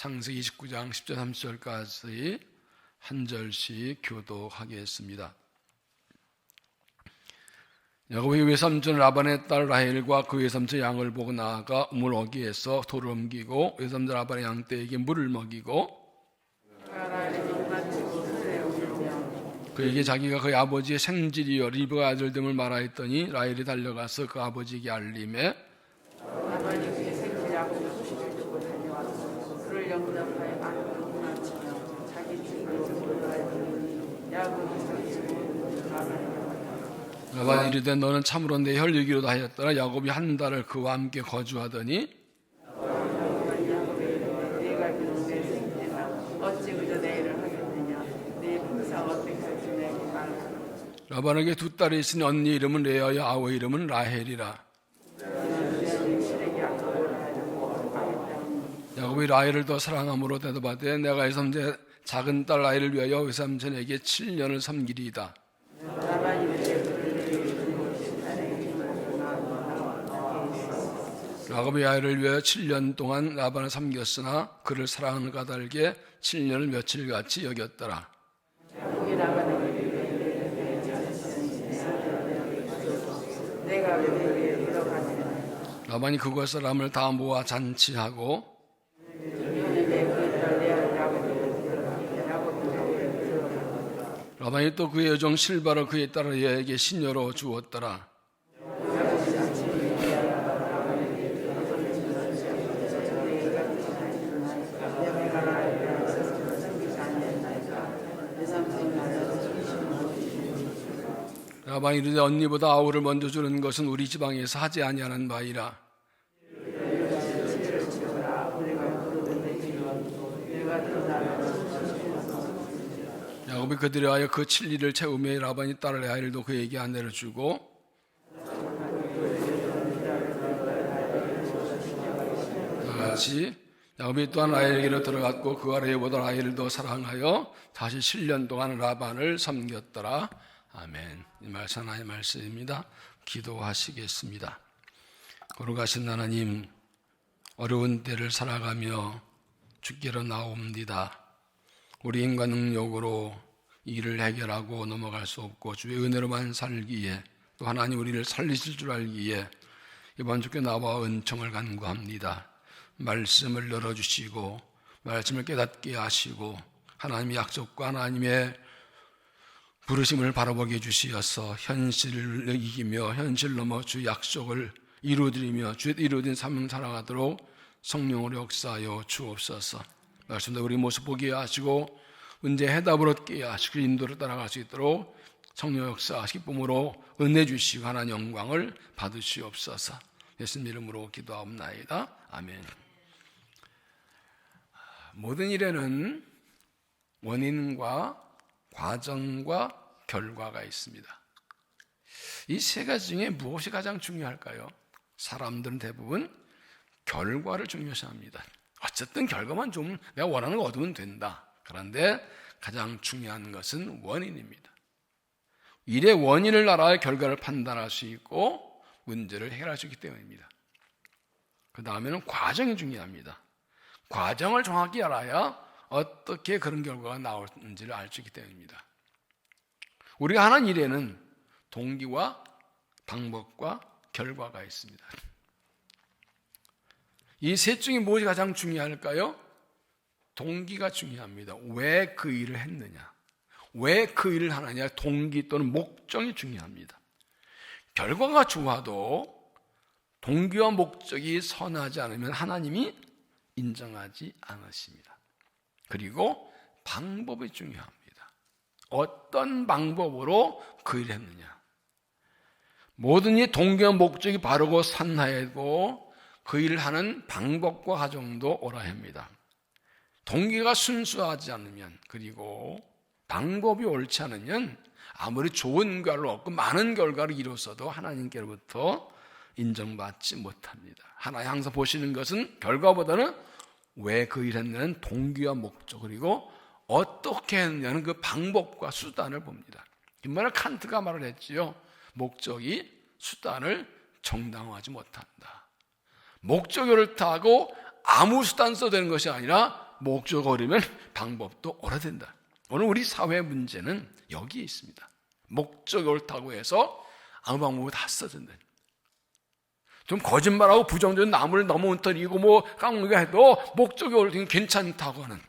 창세기 29장 10절 30절까지 한 절씩 교독하겠습니다. 야곱이 외삼촌 라반의 딸 라헬과 그 외삼촌 양을 보고 나아가 우물 어귀에서 돌을 옮기고 외삼촌 라반의 양떼에게 물을 먹이고 그에게 자기가 그의 아버지의 생질이여 리브가 아들됨을 말하였더니 라헬이 달려가서 그 아버지에게 알림해 라반이 그의 생질하고 소식을 듣고 달려와서 그를 영접하여 안고 낳치며 자기 친구로 불러하였더니 야곱이 자기 친구로 라반에게 라반이 이르되 너는 참으로 내 혈육이로다 하였더라. 야곱이 한 달을 그와 함께 거주하더니 야곱이 네가 비록 내 생질이나 어찌 그저 내 일을 하겠느냐 네 품상 어떻게 할지 내게 말하라. 라반에게 두 딸이 있으니 언니 이름은 레아여 아우 이름은 라헬이라. 야곱이 라헬을 더 사랑함으로 대답하되 내가 외삼촌 작은 딸 라헬을 위하여 외삼촌에게 7년을 섬기리이다. 야곱이 라헬을 위하여 7년 동안 라반을 섬겼으나 그를 사랑하는 까닭에 7년을 며칠같이 여겼더라. 라반이 그곳 사람을 다 모아 잔치하고 라반이 또 그의 여종 실바를 그의 딸 레아에게 시녀로 주었더라. 라반이 이르되 언니보다 아우를 먼저 주는 것은 우리 지방에서 하지 아니하는 바이라. 야곱이 그들에 하여 그 7일을 채우며 라반이 딸 레아엘도 그에게 아내를 주고 다같이 야곱이 또한 라헬에게로 들어갔고 그와 레아보다 라헬을 더 사랑하여 다시 7년 동안 라반을 섬겼더라. 아멘. 이 말씀 하나의 말씀입니다. 기도하시겠습니다. 거룩하신 하나님, 어려운 때를 살아가며 주께로 나옵니다. 우리 인간 능력으로 일을 해결하고 넘어갈 수 없고 주의 은혜로만 살기에 또 하나님 우리를 살리실 줄 알기에 이번 주께 나와 은총을 간구합니다. 말씀을 열어주시고 말씀을 깨닫게 하시고 하나님의 약속과 하나님의 부르심을 바라보게 해주시어서 현실을 이기며 현실 넘어 주 약속을 이루어드리며 주의 이루어진 삶을 살아가도록 성령으로 역사하여 주옵소서. 말씀도 우리 모습 보게 하시고 문제 해답으로 얻게 하시고 인도를 따라갈 수 있도록 성령 역사 기쁨으로 은혜 주시고 하나님 영광을 받으시옵소서. 예수님 이름으로 기도하옵나이다. 아멘. 모든 일에는 원인과 과정과 결과가 있습니다. 이 세 가지 중에 무엇이 가장 중요할까요? 사람들은 대부분 결과를 중요시합니다. 어쨌든 결과만 좀 내가 원하는 거 얻으면 된다. 그런데 가장 중요한 것은 원인입니다. 일의 원인을 알아야 결과를 판단할 수 있고 문제를 해결할 수 있기 때문입니다. 그 다음에는 과정이 중요합니다. 과정을 정확히 알아야 어떻게 그런 결과가 나올지를 알 수 있기 때문입니다. 우리가 하는 일에는 동기와 방법과 결과가 있습니다. 이 셋 중에 무엇이 가장 중요할까요? 동기가 중요합니다. 왜 그 일을 했느냐, 왜 그 일을 하느냐, 동기 또는 목적이 중요합니다. 결과가 좋아도 동기와 목적이 선하지 않으면 하나님이 인정하지 않으십니다. 그리고 방법이 중요합니다. 어떤 방법으로 그 일을 했느냐. 모든 이 동기와 목적이 바르고 선하고 그 일을 하는 방법과 과정도 오라 합니다. 동기가 순수하지 않으면 그리고 방법이 옳지 않으면 아무리 좋은 결과를 얻고 많은 결과를 이루어서도 하나님께로부터 인정받지 못합니다. 하나님 항상 보시는 것은 결과보다는 왜 그 일을 했냐는 동기와 목적 그리고 어떻게 했느냐는 그 방법과 수단을 봅니다. 이말을 칸트가 말을 했지요. 목적이 수단을 정당화하지 못한다. 목적이 옳다고 아무 수단 써도 되는 것이 아니라 목적 어리면 방법도 오래된다. 오늘 우리 사회의 문제는 여기에 있습니다. 목적이 옳다고 해서 아무 방법이 다 써진다. 좀 거짓말하고 부정적인 나무를 넘어뜨리고 깡무게 해도 목적이 옳으면 괜찮다고 하는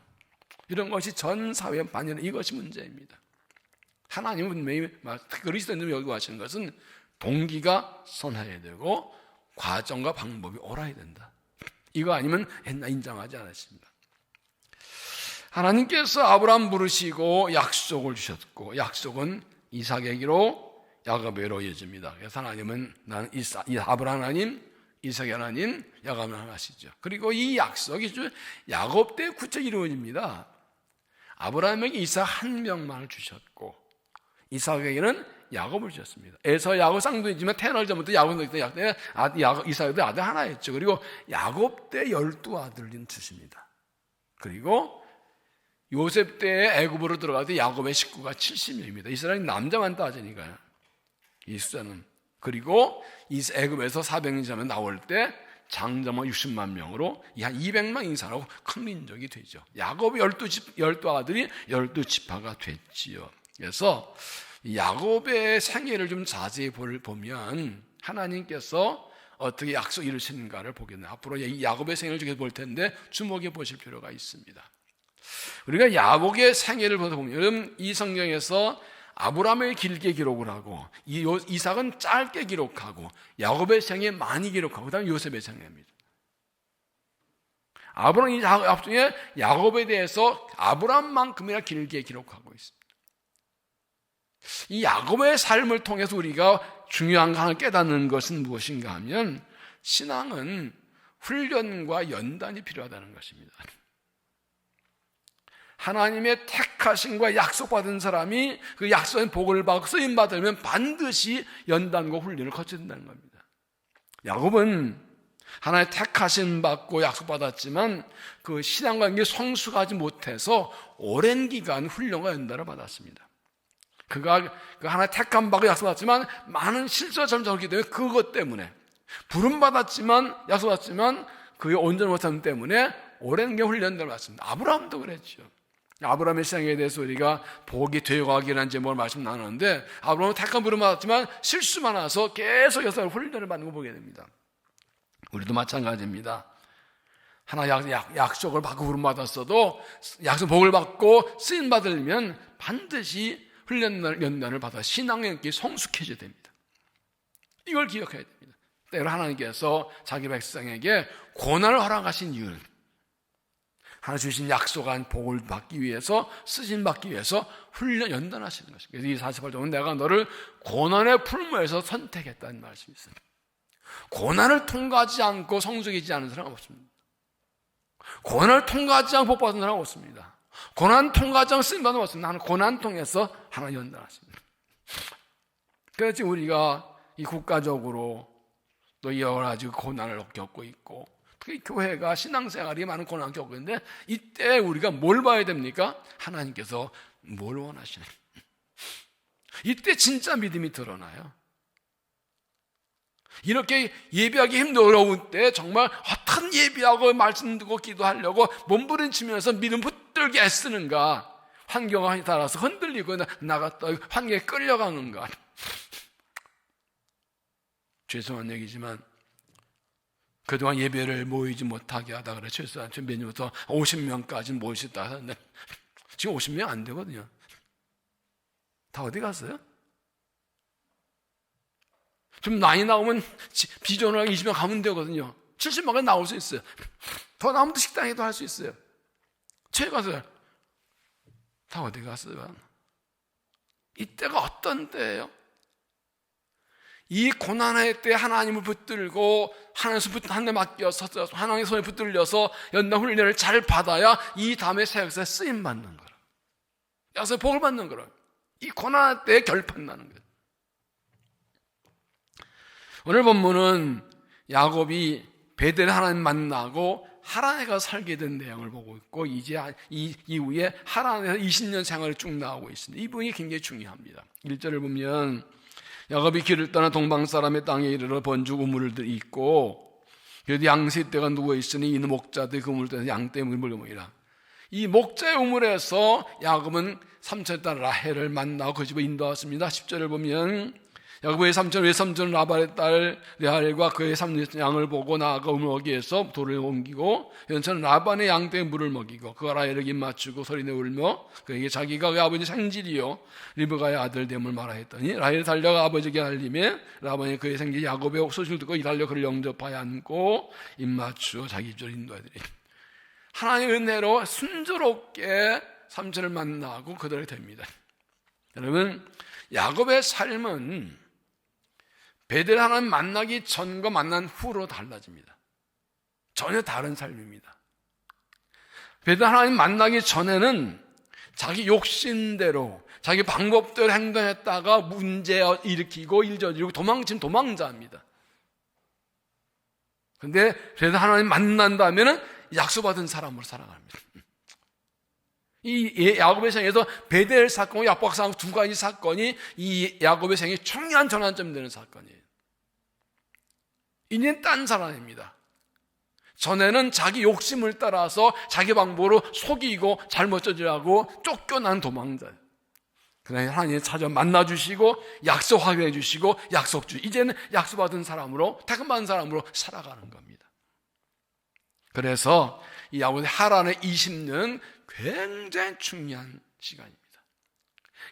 이런 것이 전 사회에 반영되는 이것이 문제입니다. 하나님은 분명히 그리스도인들이 여기 하시는 것은 동기가 선해야 되고 과정과 방법이 옳아야 된다. 이거 아니면 옛날 인정하지 않았습니다. 하나님께서 아브라함 부르시고 약속을 주셨고 약속은 이삭에게로 야곱에게로 이어집니다. 그래서 하나님은 나는 아브라함 하나님, 이삭의 하나님, 야곱 하나님 하시죠. 그리고 이 약속이 야곱 때 구체적으로 이루어집니다. 아브라함에게 이삭 한 명만을 주셨고 이삭에게는 야곱을 주셨습니다. 에서 야곱 쌍둥이지만 태어날 전부터 이삭에도 아들 하나였죠. 그리고 야곱 때 12아들을 주십니다. 그리고 요셉 때 애굽으로 들어갈 때 야곱의 식구가 70명입니다. 이스라엘 남자만 따지니까요. 이 숫자는. 그리고 이 애굽에서 400년 전에 나올 때 장자만 60만 명으로 한 200만 인사라고 큰 민족이 되죠. 야곱의 12아들이 12지파가 됐지요. 그래서 야곱의 생애를 좀 자세히 보면 하나님께서 어떻게 약속 이루시는가를 보게 됩니다. 앞으로 이 야곱의 생애를 좀 볼 텐데 주목해 보실 필요가 있습니다. 우리가 야곱의 생애를 보다 보면 이 성경에서 아브라함을 길게 기록을 하고 이삭은 짧게 기록하고 야곱의 생애 많이 기록하고 그다음에 요셉의 생애입니다. 아브라함 이삭 중에 야곱에 대해서 아브라함만큼이나 길게 기록하고 있습니다. 이 야곱의 삶을 통해서 우리가 중요한 걸 깨닫는 것은 무엇인가 하면 신앙은 훈련과 연단이 필요하다는 것입니다. 하나님의 택하심과 약속받은 사람이 그 약속의 복을 받고 쓰임받으면 반드시 연단과 훈련을 거쳐야 된다는 겁니다. 야곱은 하나님의 택하심 받고 약속받았지만 그 신앙관계 성숙하지 못해서 오랜 기간 훈련과 연단을 받았습니다. 그가 그 하나의 택함 받고 약속받았지만 많은 실수가 점점하기 때문에 그것 때문에 부름받았지만 약속받았지만 그의 온전 못함 때문에 오랜 게 훈련을 받습니다. 아브라함도 그랬죠. 아브라함의 생애에 대해서 우리가 복이 되어가기라는 제목을 말씀 나누는데 아브라함은 택함 부름받았지만 실수만 나서 계속 여기서 훈련을 받는 거 보게 됩니다. 우리도 마찬가지입니다. 하나 약속을 받고 부름받았어도 약속 복을 받고 쓰임 받으려면 반드시 연단을 받아 신앙의 길 성숙해져야 됩니다. 이걸 기억해야 됩니다. 때로 하나님께서 자기 백성에게 고난을 허락하신 이유는 하나 주신 약속한 복을 받기 위해서 쓰심 받기 위해서 연단하시는 것입니다. 그래서 이 48절은 내가 너를 고난의 풀무에서 선택했다는 말씀이 있습니다. 고난을 통과하지 않고 성숙해지지 않은 사람은 없습니다. 고난을 통과하지 않고 복 받은 사람은 없습니다. 고난 통과하지 않고 쓰임 받은 사람은 없습니다. 하나는 고난 통해서 하나 연단하십니다. 그래서 지금 우리가 이 국가적으로 또 여러 가지 고난을 겪고 있고 특히 교회가 신앙생활이 많은 고난을 겪고 있는데 이때 우리가 뭘 봐야 됩니까? 하나님께서 뭘 원하시는 이때 진짜 믿음이 드러나요. 이렇게 예배하기 힘들어올 때 정말 어떤 예배하고 말씀 듣고 기도하려고 몸부림치면서 믿음 붙들게 애쓰는가, 환경에 따라서 흔들리고 나갔다 환경에 끌려가는가. 죄송한 얘기지만 그동안 예배를 모이지 못하게 하다 그래 최소한 몇 년부터 50명까지 모이셨다 하는데 지금 50명 안 되거든요. 다 어디 갔어요? 좀 나이 나오면 비전을 20명 가면 되거든요. 70명까지 나올 수 있어요. 더 나오면 식당에도 할 수 있어요. 최 가서요. 다 어디 갔어요? 이때가 어떤 때예요? 이 고난의 때 하나님을 붙들고 하나님에 맡겨서 하나님의 손에 붙들려서 연단 훈련을 잘 받아야 이 다음에 세상에서 쓰임 받는 거라. 여기서 복을 받는 거라. 이 고난의 때에 결판 나는 거예요. 오늘 본문은 야곱이 베델 하나님 만나고 하란에 가서 살게 된 내용을 보고 있고 이제 이 이후에 하란에서 20년 생활이 쭉 나오고 있습니다. 이 부분이 굉장히 중요합니다. 1절을 보면 야곱이 길을 떠나 동방 사람의 땅에 이르러 번죽 우물들이 있고 그래도 양세대가 누워 있으니 이는 목자들이 그 우물에서 양떼 물을 먹이라. 이 목자의 우물에서 야곱은 삼촌의 딸 라헬을 만나고 그 집에 인도왔습니다. 10절을 보면 야곱의 삼촌 외삼촌 라반의 딸 레알과 그의 삼촌 양을 보고 나아가 우물어기에서 돌을 옮기고 연천은 라반의 양떼에 물을 먹이고 그가 라헬에게 입 맞추고 소리내 울며 그에게 자기가 그의 아버지 생질이요 리브가의 아들 됨을 말하 했더니 라헬이 달려가 아버지에게 알림해 라반이 그의 생질 야곱의 소식을 듣고 이달려 그를 영접하여 안고 입 맞추어 자기 집으로 인도하더니 하나님의 은혜로 순조롭게 삼촌을 만나고 그들이 됩니다. 여러분, 야곱의 삶은 베델 하나님 만나기 전과 만난 후로 달라집니다. 전혀 다른 삶입니다. 베델 하나님 만나기 전에는 자기 욕심대로 자기 방법대로 행동했다가 문제 일으키고 일 저지르고 도망친 도망자입니다. 그런데 베델 하나님 만난다면 약속받은 사람으로 살아갑니다. 이 야곱의 생에서 베델 사건과 야복 사건 두 가지 사건이 이 야곱의 생에 중요한 전환점이 되는 사건이에요. 이는 딴 사람입니다. 전에는 자기 욕심을 따라서 자기 방법으로 속이고 잘못 저지르고 쫓겨난 도망자예요. 그러나 하나님이 찾아 만나주시고 약속 확인해 주시고 약속 주 이제는 약속받은 사람으로 택함받은 사람으로 살아가는 겁니다. 그래서 이 야곱의 하란의 20년 굉장히 중요한 시간입니다.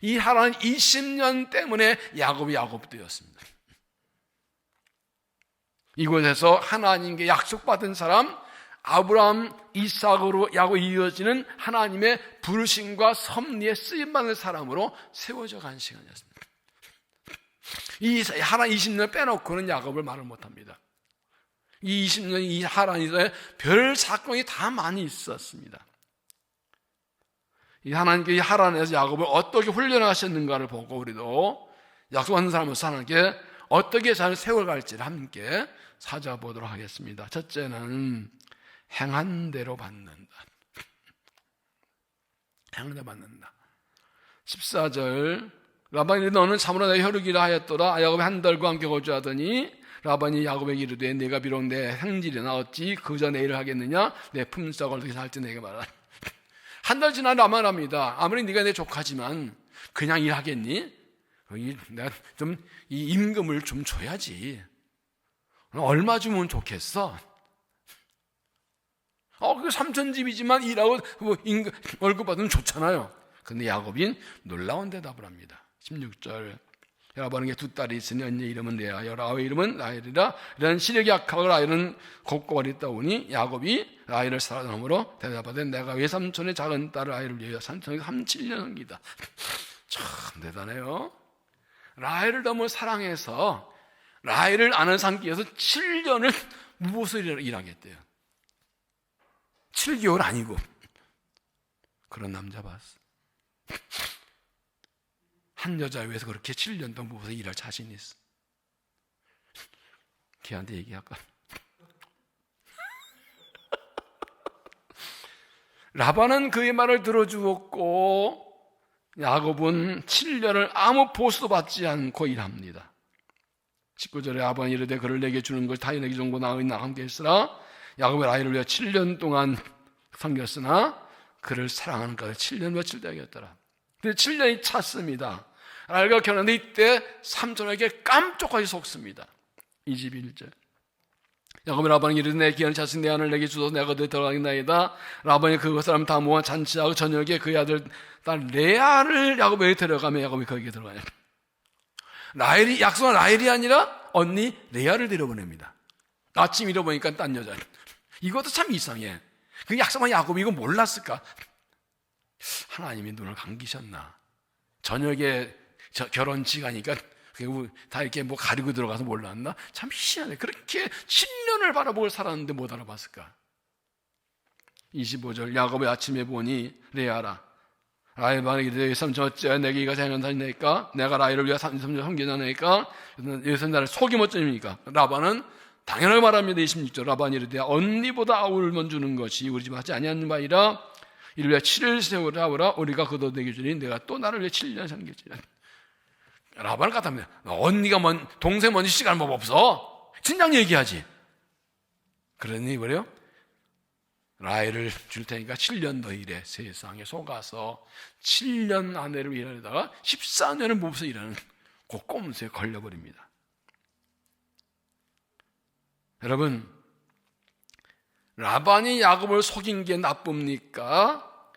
이 하란 20년 때문에 야곱이 야곱되었습니다. 이곳에서 하나님께 약속받은 사람 아브라함, 이삭으로 야곱이 이어지는 하나님의 부르심과 섭리에 쓰임받는 사람으로 세워져 간 시간이었습니다. 이 하란 20년 빼놓고는 야곱을 말을 못합니다. 이 20년 이 하란에서 별 사건이 다 많이 있었습니다. 이 하나님께 이 하란에서 야곱을 어떻게 훈련하셨는가를 보고 우리도 약속하는 사람으로서 하나님께 어떻게 잘 세워갈지를 함께 찾아보도록 하겠습니다. 첫째는 행한 대로 받는다. 행한 대로 받는다. 14절 라반이 너는 참으로 내 혈육이라 하였더라. 야곱이 한 달과 함께 거주하더니 라반이 야곱에게 이르되 내가 비록 내 행질이나 어찌 그저 내 일을 하겠느냐 내 품삯을 어떻게 살지 내게 말하라. 한 달 지나 라반합니다. 아무리 네가 내 조카지만 그냥 일하겠니? 내가 좀 이 임금을 좀 줘야지. 얼마 주면 좋겠어? 그 삼촌 집이지만 일하고 임금 월급 받으면 좋잖아요. 근데 야곱이 놀라운 대답을 합니다. 16절 라반에게 두 딸이 있으니 언니 이름은 레아여 라헬의 이름은 라헬이라. 이런 시력이 약하고 라헬은 곱고 어렸다오니 야곱이 라헬을 사랑함으로 대답하되 내가 외삼촌의 작은 딸 라헬을 위하여 삼촌에게 37년 섬기다. 참 대단해요. 라헬을 너무 사랑해서 라헬을 아는 상기에서 7년을 무엇을 일하겠대요. 7개월 아니고 그런 남자 봤어. 한 여자에 위해서 그렇게 7년 동안 무엇을 일할 자신이 있어. 걔한테 얘기할까? 라반은 그의 말을 들어주었고 야곱은 7년을 아무 보수도 받지 않고 일합니다. 19절에 라반이 이르되 그를 내게 주는 걸 타인에게 정보 나으니 나와 함께 있으라. 야곱의 라헬을 위해 7년 동안 섬겼으나 그를 사랑하는 까닭 7년 며칠 되겠더라. 근데 7년이 찼습니다. 라헬과 결혼했는데 이때 삼촌에게 깜짝하게 속습니다. 21절 야곱의 라반이 이르되 내 귀한 자식 내 아들 내게 주소서 내가 그들 데려가겠나이다. 라반이 그것을 하면 다 모아 잔치하고 저녁에 그의 아들 딸 레아를 야곱에게 데려가며 야곱이 거기에 들어가냐. 라헬이 약속한 라헬이 아니라 언니 레아를 데려보냅니다. 아침 잃어보니까 딴 여자. 이것도 참 이상해. 그 약속한 야곱이 이거 몰랐을까? 하나님이 눈을 감기셨나? 저녁에 결혼식 하니까 다 이렇게 뭐 가리고 들어가서 몰랐나? 참 희한해. 그렇게 7년을 바라보고 살았는데 못 알아봤을까? 25절 야곱이 아침에 보니 레아라 라헬 말하기를 삼촌 어찌하여 내게 이가 생각나니까 내가 라헬을 위해 삼촌 섬기자니까 여기서 나를 속임 어쩌니까. 라반은 당연하게 말합니다. 26절 라반이 이르되 언니보다 아울만 주는 것이 우리 집 하지 아니하는 바이라. 이를 위해 7일 세월을 하오라. 우리가 그도 내게 주니 내가 또 나를 위해 7년 섬길지라. 라반을 갖답니다. 언니가 동생 먼저 시간 뭐 없어? 진작 얘기하지. 그러니 그래요? 라헬을 줄 테니까 7년 더 일해. 세상에 속아서 7년 아내를 일하다가 14년을 무부서 일하는 그 꼼수에 걸려버립니다. 여러분, 라반이 야곱을 속인 게 나쁩니까?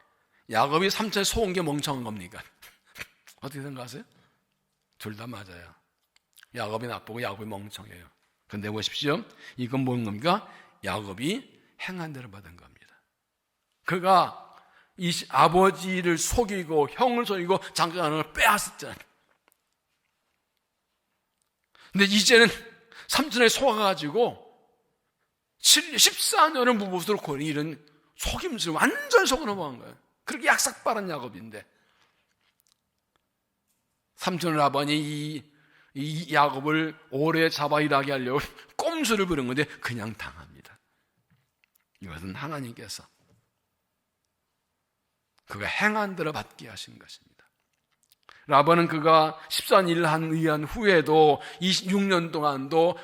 야곱이 삼촌에 속은 게 멍청한 겁니까? 어떻게 생각하세요? 둘 다 맞아요. 야곱이 나쁘고 야곱이 멍청해요. 그런데 보십시오. 이건 뭔 겁니까? 야곱이 행한 대로 받은 겁니다. 그가 이 아버지를 속이고 형을 속이고 장가가는 빼앗았잖아요. 근데 이제는 삼촌에 속아가지고 14년을 무보수로 고는 이런 속임수를 완전 속아 넘어간 거예요. 그렇게 약삭빠른 야곱인데 삼촌 라반이 이 야곱을 오래 잡아 일하게 하려고 꼼수를 부른 건데 그냥 당합니다. 이것은 하나님께서 그가 행한 대로 받게 하신 것입니다. 라반은 그가 14년 일한 후에도 26년 동안도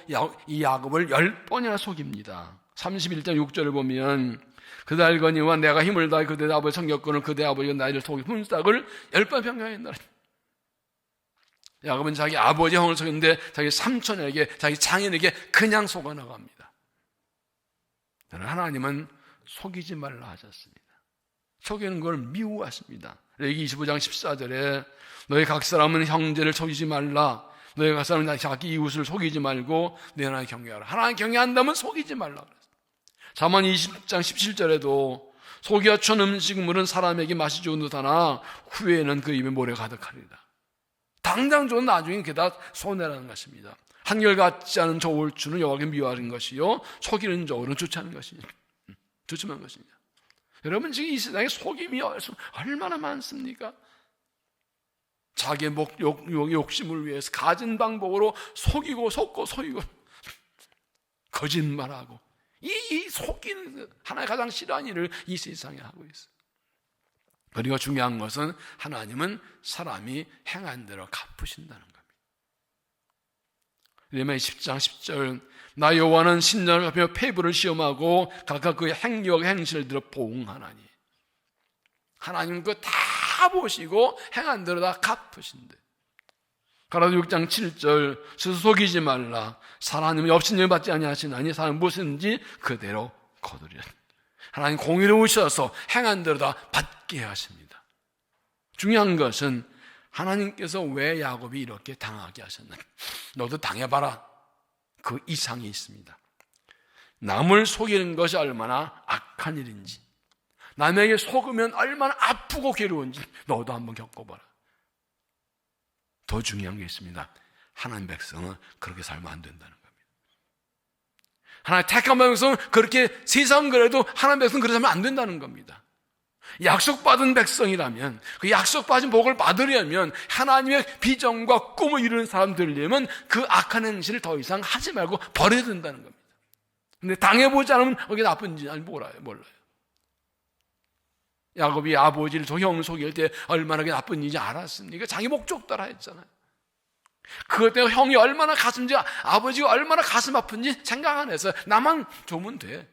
이 야곱을 10번이나 속입니다. 31장 6절을 보면 그대 알거니와 내가 힘을 다해 그대 아버지 성격권을 그대 아버지가 나이를 속이 훈싹을 10번 평강했노라. 야곱은 자기 아버지 형을 속였는데 자기 삼촌에게 자기 장인에게 그냥 속아나갑니다. 하나님은 속이지 말라 하셨습니다. 속이는 걸 미워하십니다. 레위기 25장 14절에 너희 각 사람은 형제를 속이지 말라. 너희 각 사람은 자기 이웃을 속이지 말고 내 하나님 경외하라. 하나님 경외한다면 속이지 말라. 잠언 20장 17절에도 속여 춘 음식물은 사람에게 맛이 좋은 듯하나 후에는 그 입에 모래 가득하리라. 당장 좋은 나중에 그다 손해라는 것입니다. 한결같지 않은 저 올추는 여호와께 미워하는 것이요 속이는 저울은 좋지 않은 것이니 조심한 것입니다. 여러분 지금 이 세상에 속임이 얼마나 많습니까? 자기의 욕심을 위해서 가진 방법으로 속이고 속고 속이고 거짓말하고 이 속이는 하나의 가장 싫어하는 일을 이 세상에 하고 있어요. 그리고 중요한 것은 하나님은 사람이 행한 대로 갚으신다는 겁니다. 예레미야 10장 10절 나 여호와는 신령을 갚으며 폐부를 시험하고 각각 그의 행위와 행실을 들어 보응하나니. 하나님 그거 다 보시고 행한 대로 다 갚으신대. 가라도 6장 7절 스스로 속이지 말라. 하나님은 업신여김 받지 아니하시나니 사람 무엇인지 그대로 거두리라. 하나님 공의로우셔서 행한 대로 다 받게 하십니다. 중요한 것은 하나님께서 왜 야곱이 이렇게 당하게 하셨나? 너도 당해봐라. 그 이상이 있습니다. 남을 속이는 것이 얼마나 악한 일인지, 남에게 속으면 얼마나 아프고 괴로운지 너도 한번 겪어봐라. 더 중요한 게 있습니다. 하나님 백성은 그렇게 살면 안 된다는 겁니다. 하나님 택한 백성은 그렇게 세상 그래도 하나님 백성은 그렇게 살면 안 된다는 겁니다. 약속받은 백성이라면 그 약속받은 복을 받으려면 하나님의 비전과 꿈을 이루는 사람들 되려면 그 악한 행실을 더 이상 하지 말고 버려야 된다는 겁니다. 근데 당해보지 않으면 그게 나쁜지 몰라요. 야곱이 아버지를 형 속일 때 얼마나 나쁜 일인지 알았습니까? 자기 목적 따라 했잖아요. 그것 때문에 형이 얼마나 가슴지 아버지가 얼마나 가슴 아픈지 생각 안 해서 나만 좋으면 돼.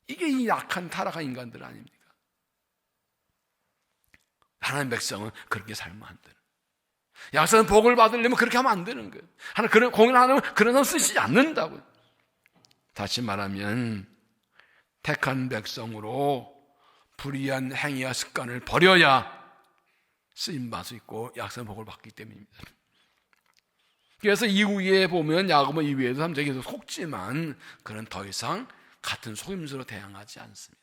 이게 이 약한 타락한 인간들 아닙니까? 하나님 백성은 그렇게 살면 안 되는. 약속은 복을 받으려면 그렇게 하면 안 되는 거예요. 하나님 그런 공의를 하면 그런 사람 쓰시지 않는다고요. 다시 말하면 택한 백성으로 불의한 행위와 습관을 버려야 쓰임 받을 수 있고 약속의 복을 받기 때문입니다. 그래서 이후에 보면 야곱은 이후에도 삼자에 계속 속지만 그는 더 이상 같은 속임수로 대항하지 않습니다.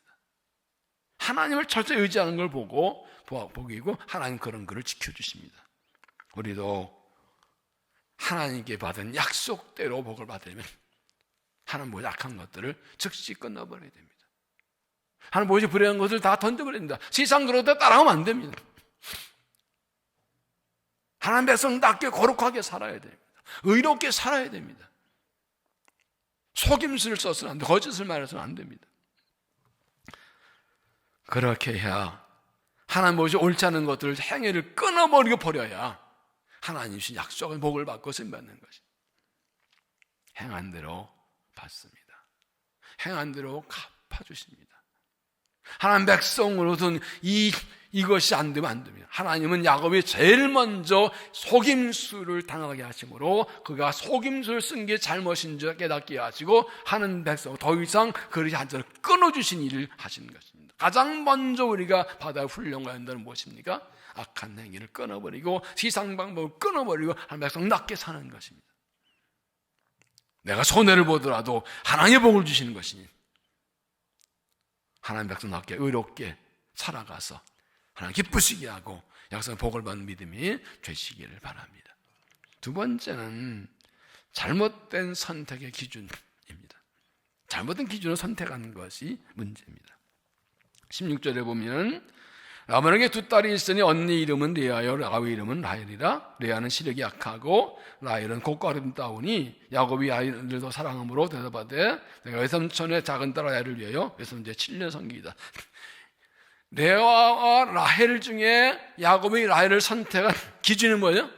하나님을 철저히 의지하는 걸 보기고 하나님 그런 글을 지켜주십니다. 우리도 하나님께 받은 약속대로 복을 받으려면 하나님 약한 것들을 즉시 끊어버려야 됩니다. 하나님 불의한 것을 다 던져버려야 됩니다. 세상 그러다 따라하면 안 됩니다. 하나님 백성답게 거룩하게 살아야 됩니다. 의롭게 살아야 됩니다. 속임수를 써서는 안 됩니다. 거짓을 말해서는 안 됩니다. 그렇게 해야 하나님 옳지 않은 것들을 행위를 끊어버리고 버려야 하나님 주신 약속의 복을 받고 쓰임받는 것이 행한 대로 받습니다. 행한 대로 갚아주십니다. 하나님 백성으로서는 이것이 안 되면 안 됩니다. 하나님은 야곱이 제일 먼저 속임수를 당하게 하심으로 그가 속임수를 쓴 게 잘못인 줄 깨닫게 하시고 하는 백성 더 이상 그릇이 한 잔을 끊어주신 일을 하시는 것입니다. 가장 먼저 우리가 받아야 훌륭한 연단은 무엇입니까? 악한 행위를 끊어버리고 세상 방법을 끊어버리고 하나님 백성 낫게 사는 것입니다. 내가 손해를 보더라도 하나님의 복을 주시는 것입니다. 하나님 백성 낫게 의롭게 살아가서 하나님 기쁘시게 하고 약속의 복을 받는 믿음이 되시기를 바랍니다. 두 번째는 잘못된 선택의 기준입니다. 잘못된 기준을 선택하는 것이 문제입니다. 16절에 보면 라반에게 두 딸이 있으니 언니 이름은 레아요 아위 이름은 라헬이라. 레아는 시력이 약하고 라헬은 곱고 아름다우니 야곱이 아이를 더 사랑함으로 대답하되 내가 외삼촌의 작은 딸 라헬을 위하여 외삼촌의 7년 성기이다. 레아와 라헬 중에 야곱이 라헬을 선택한 기준이 뭐예요?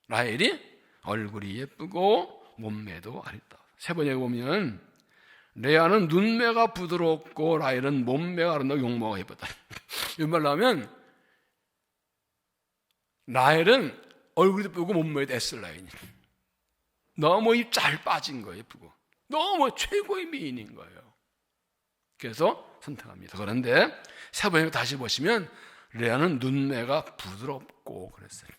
라헬이 얼굴이 예쁘고 몸매도 아름다워. 세 번째 보면 레아는 눈매가 부드럽고 라헬은 몸매가 아름다워 용모가 예쁘다. 이 말로 하면 라헬은 얼굴이 예쁘고 몸매도 애쓸 라인이 너무 입 잘 빠진 거예요. 예쁘고 너무 최고의 미인인 거예요. 그래서 선택합니다. 그런데 세 번째 다시 보시면 레아는 눈매가 부드럽고 그랬어요.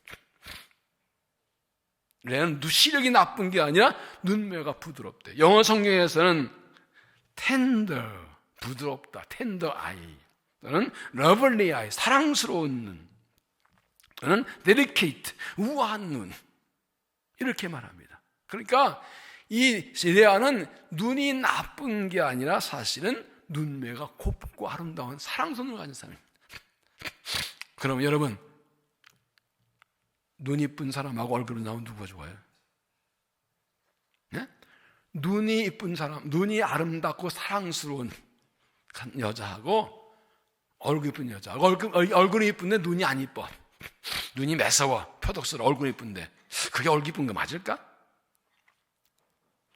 레아는 시력이 나쁜 게 아니라 눈매가 부드럽대. 영어 성경에서는 tender, 부드럽다, tender eye 또는 lovely eye, 사랑스러운 눈 또는 delicate, 우아한 눈 이렇게 말합니다. 그러니까 이 레아는 눈이 나쁜 게 아니라 사실은 눈매가 곱고 아름다운 사랑스러운 가진 사람입니다. 그럼 여러분 눈 이쁜 사람하고 얼굴이 나오면 누가 좋아요? 네? 눈이 이쁜 사람, 눈이 아름답고 사랑스러운 여자하고 얼굴 이쁜 여자하고 얼굴이 이쁜데 눈이 안 이뻐, 눈이 매서워, 표독스러워, 얼굴이 이쁜데 그게 얼굴 이쁜 거 맞을까?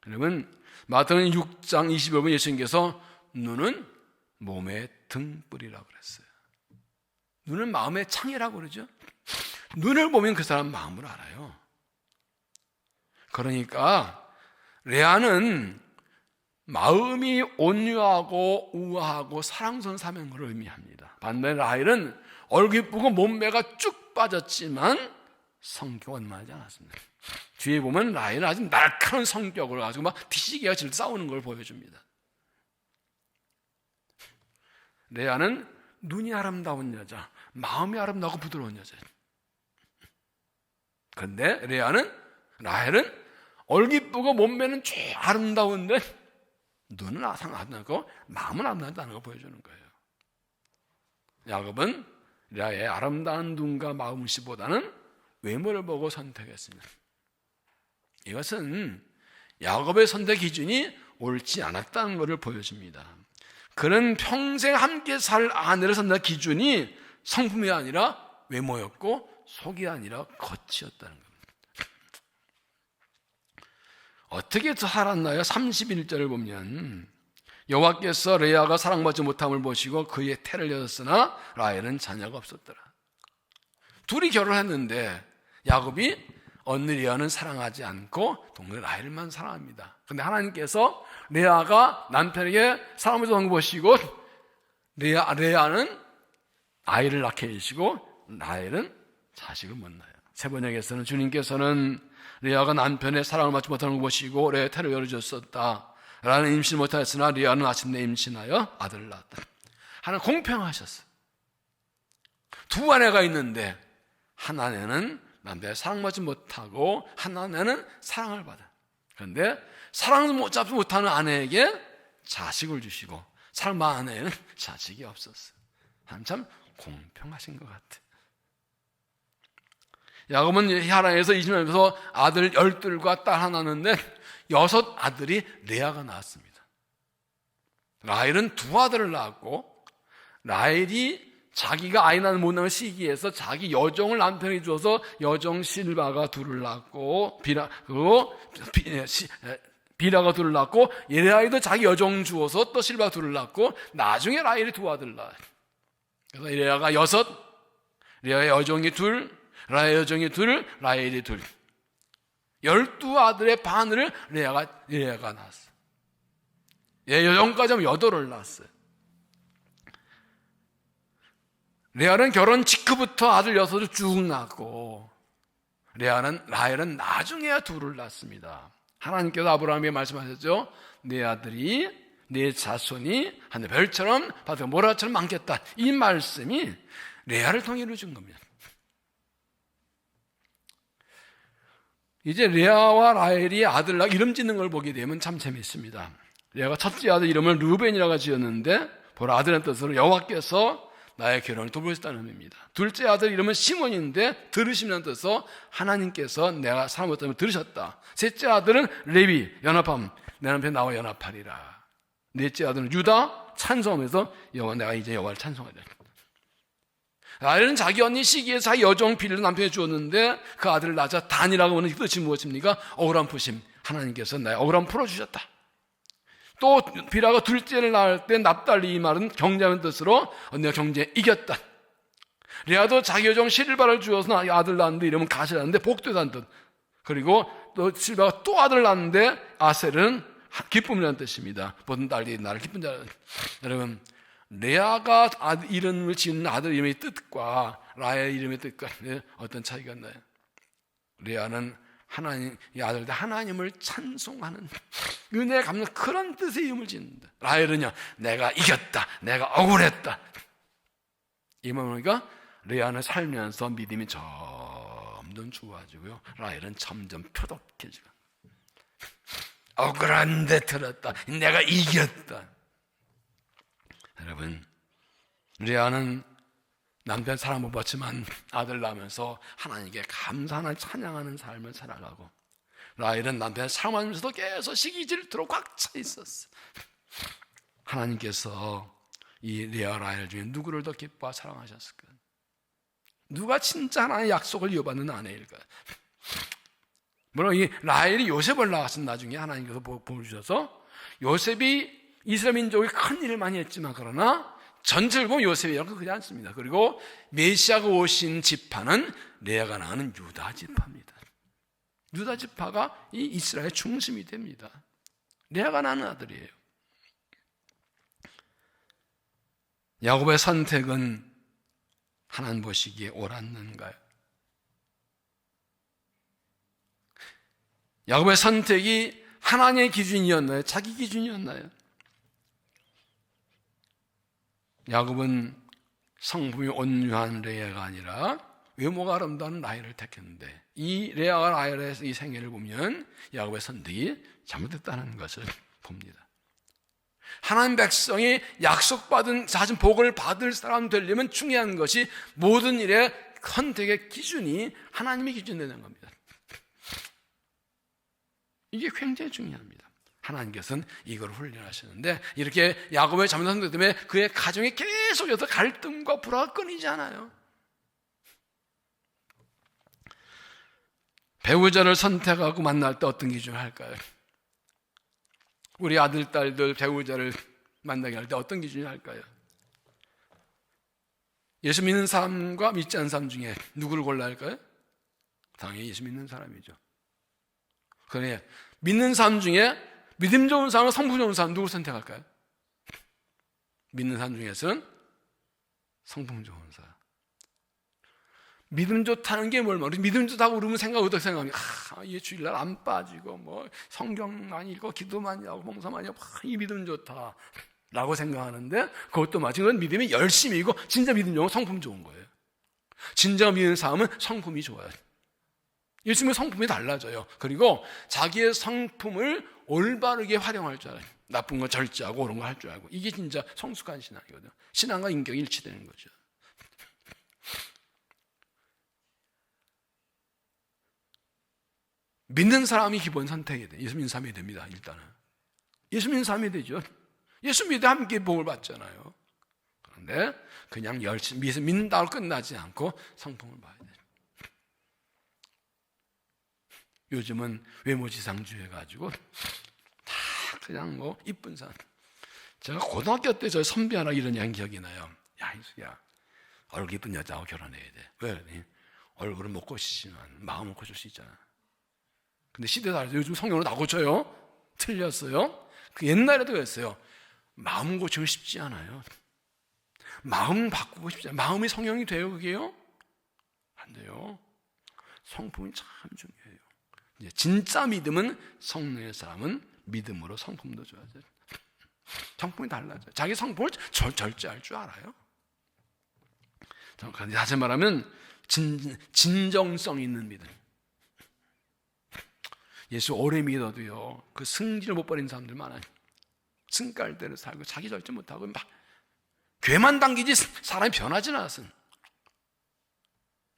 여러분 마태복음 6장 25분 예수님께서 눈은 몸의 등불이라고 그랬어요. 눈은 마음의 창이라고 그러죠. 눈을 보면 그 사람 마음을 알아요. 그러니까 레아는 마음이 온유하고 우아하고 사랑스러운 사명을 의미합니다. 반면에 라헬은 얼굴 이쁘고 몸매가 쭉 빠졌지만 성격은 원만하지 않았습니다. 뒤에 보면 라헬은 아주 날카로운 성격을 가지고 막 뒤지기가 질 싸우는 걸 보여줍니다. 레아는 눈이 아름다운 여자, 마음이 아름다고 부드러운 여자예요. 그런데 라헬은 얼굴 이쁘고 몸매는 쭉 아름다운데 눈은 아름답고 마음은 아름답다는 걸 보여주는 거예요. 야곱은 레아의 아름다운 눈과 마음씨보다는 외모를 보고 선택했습니다. 이것은 야곱의 선택 기준이 옳지 않았다는 것을 보여줍니다. 그는 평생 함께 살 아내를 선택한 기준이 성품이 아니라 외모였고 속이 아니라 겉이었다는 겁니다. 어떻게 살았나요? 31절을 보면 여호와께서 레아가 사랑받지 못함을 보시고 그의 태를 여셨으나 라헬은 자녀가 없었더라. 둘이 결혼했는데 야곱이 언니 레아는 사랑하지 않고 동네 라헬만 사랑합니다. 그런데 하나님께서 레아가 남편에게 사랑받지 못함을 보시고 레아는 아이를 낳게 해주시고 라헬은 자식을 못 낳아요. 세 번역에서는 주님께서는 레아가 남편의 사랑을 받지 못하는 걸 보시고 레아의 태를 열어주셨다. 라는 임신 못하였으나 레아는 아침내 임신하여 아들을 낳았다. 하나님 공평하셨어요. 두 아내가 있는데 한 아내는 남편의 사랑받지 못하고 한 아내는 사랑을 받아요. 그런데 사랑을 잡지 못하는 아내에게 자식을 주시고 사랑받는 아내에는 자식이 없었어요. 하나님 참 공평하신 것 같아요. 야곱은 하란에서 20년에서 아들 12과 딸 하나 낳았는데 6 아들이 레아가 낳았습니다. 라헬은 2 아들을 낳았고 라헬이 자기가 아이 낳는 못 낳는 시기에서 자기 여종을 남편이 줘서 여종 실바가 2를 낳았고 비라가 둘을 낳고 레아도 자기 여종 주어서 또 실바가 둘을 낳고 나중에 라헬이 두 아들 낳아요. 그래서 레아가 6, 레아의 여종이 2, 라헬의 여종이 2, 라헬이 2. 12아들의 반을 레아가 낳았어요. 여종까지 하면 8을 낳았어요. 레아는 결혼 직후부터 아들 6을 쭉 낳고 라헬은 나중에야 2를 낳습니다. 하나님께서 아브라함에게 말씀하셨죠. 내 아들이 내 자손이 하늘 별처럼 바다 모래처럼 많겠다. 이 말씀이 레아를 통해 이루어진 겁니다. 이제 레아와 라헬이 아들 낳고 이름 짓는 걸 보게 되면 참 재밌습니다. 레아가 첫째 아들 이름을 르우벤이라고 지었는데 보라 아들의 뜻으로 여호와께서 나의 결혼을 도보셨다는 의미입니다. 둘째 아들 이름은 시몬인데 들으시는 뜻으로 하나님께서 내가 사람을 때문에 들으셨다. 셋째 아들은 레위 연합함 내 남편 나와 연합하리라. 넷째 아들은 유다 찬송하면서 내가 이제 여호와를 찬송하리라. 라헬은 자기 언니 시기에 자기 여종 빌를 남편에 주었는데 그 아들을 낳자 단이라고 하는 뜻이 무엇입니까? 억울한 푸심. 하나님께서 나의 억울함 풀어주셨다. 또 비라가 둘째를 낳을 때 납달리 이 말은 경제하는 뜻으로 언니가 경제에 이겼다. 레아도 자기 여종 실바를 주어서 아들 낳았는데 이름은 가시라는데 복되다는 뜻. 그리고 또 실바가 또 아들 낳았는데 아셀은 기쁨이라는 뜻입니다. 모든 딸이 나를 기쁜 자라. 여러분 레아가 이름을 지은 아들 이름의 뜻과 라헬 이름의 뜻과 어떤 차이가 있나요? 레아는 하나님, 이 아들들 하나님을 찬송하는 은혜에 갚는 그런 뜻의 이름을 짓는다. 라헬은요, 내가 이겼다, 내가 억울했다. 이 말이니까 레아는 살면서 믿음이 점점 좋아지고요, 라헬은 점점 표독해지고 억울한데 들었다, 내가 이겼다. 여러분, 레아는 남편 사랑 못 받지만 아들 낳으면서 하나님께 감사하는 찬양하는 삶을 살아가고, 라헬은 남편 사랑하면서도 계속 시기 질투로 꽉 차 있었어. 하나님께서 이 레아 라헬 중에 누구를 더 기뻐 사랑하셨을까? 누가 진짜 하나님의 약속을 이어받는 아내일까? 물론 이 라헬이 요셉을 낳았은 나중에 하나님께서 보여주셔서 요셉이 이스라엘 민족이 큰 일을 많이 했지만 그러나 전체를 보면 요셉이 이렇게 그지 않습니다. 그리고 메시아가 오신 지파는 레아가 낳은 유다 지파입니다. 유다 지파가 이 이스라엘의 중심이 됩니다. 레아가 낳은 아들이에요. 야곱의 선택은 하나님 보시기에 옳았는가요? 야곱의 선택이 하나님의 기준이었나요? 자기 기준이었나요? 야곱은 성품이 온유한 레아가 아니라 외모가 아름다운 라헬을 택했는데, 이 레아와 라헬의 이 생애를 보면 야곱의 선택이 잘못됐다는 것을 봅니다. 하나님 백성이 약속받은 자신 복을 받을 사람 되려면 중요한 것이 모든 일의 선택의 기준이 하나님의 기준이 되는 겁니다. 이게 굉장히 중요합니다. 하나님께서는 이걸 훈련하시는데, 이렇게 야곱의 잘못한 것 때문에 그의 가정에 계속해서 갈등과 불화가 끊이지 않아요. 배우자를 선택하고 만날 때 어떤 기준을 할까요? 우리 아들, 딸들 배우자를 만나게 할 때 어떤 기준을 할까요? 예수 믿는 사람과 믿지 않는 사람 중에 누구를 골라야 할까요? 당연히 예수 믿는 사람이죠. 그러니 믿는 사람 중에 믿음 좋은 사람과 성품 좋은 사람 누구를 선택할까요? 믿는 사람 중에서는 성품 좋은 사람. 믿음 좋다는 게 뭘 말이야? 믿음 좋다고 그러면 어떻게 생각하냐? 얘 주일날 안 빠지고 뭐 성경 많이 읽고 기도 많이 하고 봉사 많이 하고 이 믿음 좋다 라고 생각하는데, 그것도 마치 그건 믿음이 열심이고 진짜 믿음 좋은 건 성품 좋은 거예요. 진짜 믿는 사람은 성품이 좋아요. 예수님의 성품이 달라져요. 그리고 자기의 성품을 올바르게 활용할 줄 알아요. 나쁜 거 절제하고 그런 거 할 줄 알고. 이게 진짜 성숙한 신앙이거든요. 신앙과 인격이 일치되는 거죠. 믿는 사람이 기본 선택이 돼요. 예수 믿는 사람이 됩니다. 일단은 예수 믿는 사람이 되죠. 예수 믿어 함께 복을 받잖아요. 그런데 그냥 열심히 믿는다고 끝나지 않고 성품을 봐야 돼요. 요즘은 외모지상주의 가지고 그냥 뭐 이쁜 사람. 제가 고등학교 때 저 선배 하나 이런 얘기 기억이 나요. 야, 이수야, 얼굴 이쁜 여자하고 결혼해야 돼. 왜? 얼굴은 못 고치지만 마음은 고칠 수 있잖아. 근데 시대 다르죠. 요즘 성경으로 다 고쳐요. 틀렸어요. 그 옛날에도 그랬어요. 마음 고치기 쉽지 않아요. 마음 바꾸고 싶지 않아요. 마음이 성령이 돼요, 그게요? 안 돼요. 성품이 참 중요해요. 이제 진짜 믿음은 성령의 사람은 믿음으로 성품도 좋아져요. 성품이 달라져요. 자기 성품을 절제할 줄 알아요. 다시 말하면 진정성 있는 믿음. 예수 오래 믿어도요, 그 승질을 못 버린 사람들 많아요. 승깔대로 살고 자기 절제 못하고 막 괴만 당기지 사람이 변하지는 않았어요.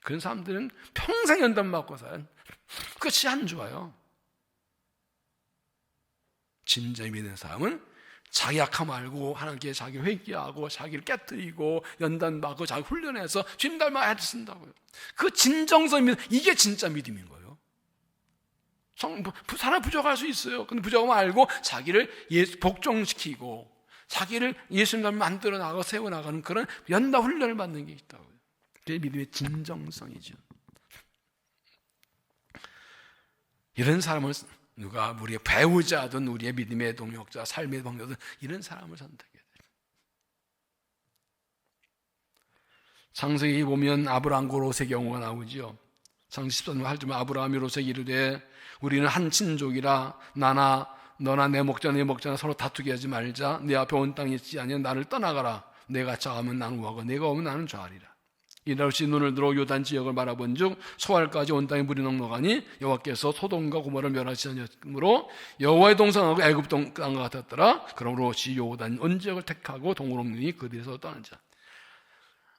그런 사람들은 평생 연단 맞고 살아요. 끝이 안 좋아요. 진정히 믿는 사람은 자기 약함 알고 하나님께 자기 회개하고 자기를 깨뜨리고 연단 받고 자기 훈련해서 주님 닮아 애를 쓴다고요. 그 진정성 믿음, 이게 진짜 믿음인 거예요. 사람 부족할 수 있어요. 근데 부족하면 알고 자기를 복종시키고 자기를 예수님 닮아 만들어 나가고 세워 나가는 그런 연단 훈련을 받는 게 있다고요. 그게 믿음의 진정성이죠. 이런 사람을 누가 우리의 배우자든 우리의 믿음의 동역자, 삶의 동역자든 이런 사람을 선택해야 돼요. 창세기 보면 아브라함과 롯의 경우가 나오죠. 창세기 14절 할 때면 아브라함이 롯에게 이르되 우리는 한 친족이라 나나 너나 내 목자나 서로 다투게 하지 말자. 내 앞에 온 땅이 있지 아니면 나를 떠나가라. 내가 좌하면 나는 우하고 내가 오면 나는 좌하리라. 이날없이 눈을 들어 요단 지역을 바라본즉 소알까지 온 땅에 물이 넉넉하니 여호와께서 소돔과 고모를 멸하시었으므로 여호와의 동산하고 애굽 땅과 같았더라. 그러므로 롯이 요단 온 지역을 택하고 동으로 그들에서 떠나자.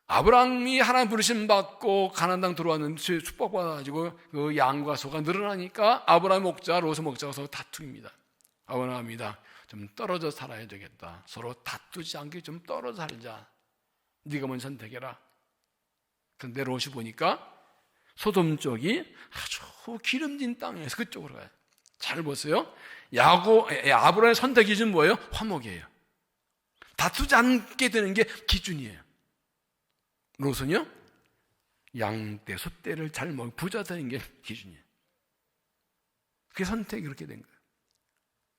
아브라함이 하나님 부르심 받고 가나안 땅 들어왔는데 축복받아가지고 그 양과 소가 늘어나니까 아브라함 목자, 롯의 목자가 서로 다투입니다. 아브라함이다. 좀 떨어져 살아야 되겠다. 서로 다투지 않게 좀 떨어져 살자. 네가 먼저 선택해라. 근데 롯이 보니까 소돔 쪽이 아주 기름진 땅에서 그쪽으로 가요. 잘 보세요. 아브라함의 선택 기준 뭐예요? 화목이에요. 다투지 않게 되는 게 기준이에요. 롯은요, 양떼, 소떼를 잘 먹고 부자 되는 게 기준이에요. 그게 선택이 그렇게 된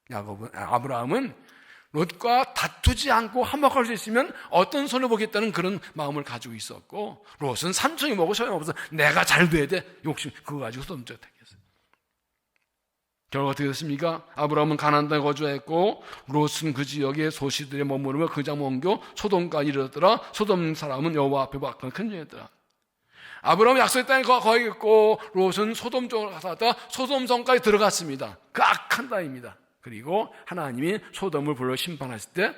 거예요. 아브라함은 롯과 다투지 않고 화목할 수 있으면 어떤 손을 보겠다는 그런 마음을 가지고 있었고, 롯은 삼촌이 뭐고 소용없어서 내가 잘 돼야 돼. 욕심, 그거 가지고 소돔 쪽을 택했어요. 결과 어떻게 됐습니까? 아브라함은 가나안 땅에 거주했고 롯은 그 지역에 소시들에 머무르며 그장 옮겨 소돔까지 이르렀더라. 소돔 사람은 여호와 앞에 박한 큰 죄였더라. 아브라함은 약속의 땅에 거기 있고 롯은 소돔 쪽으로 갔다가 소돔성까지 들어갔습니다. 그 악한 땅입니다. 그리고 하나님이 소돔을 불러 심판하실 때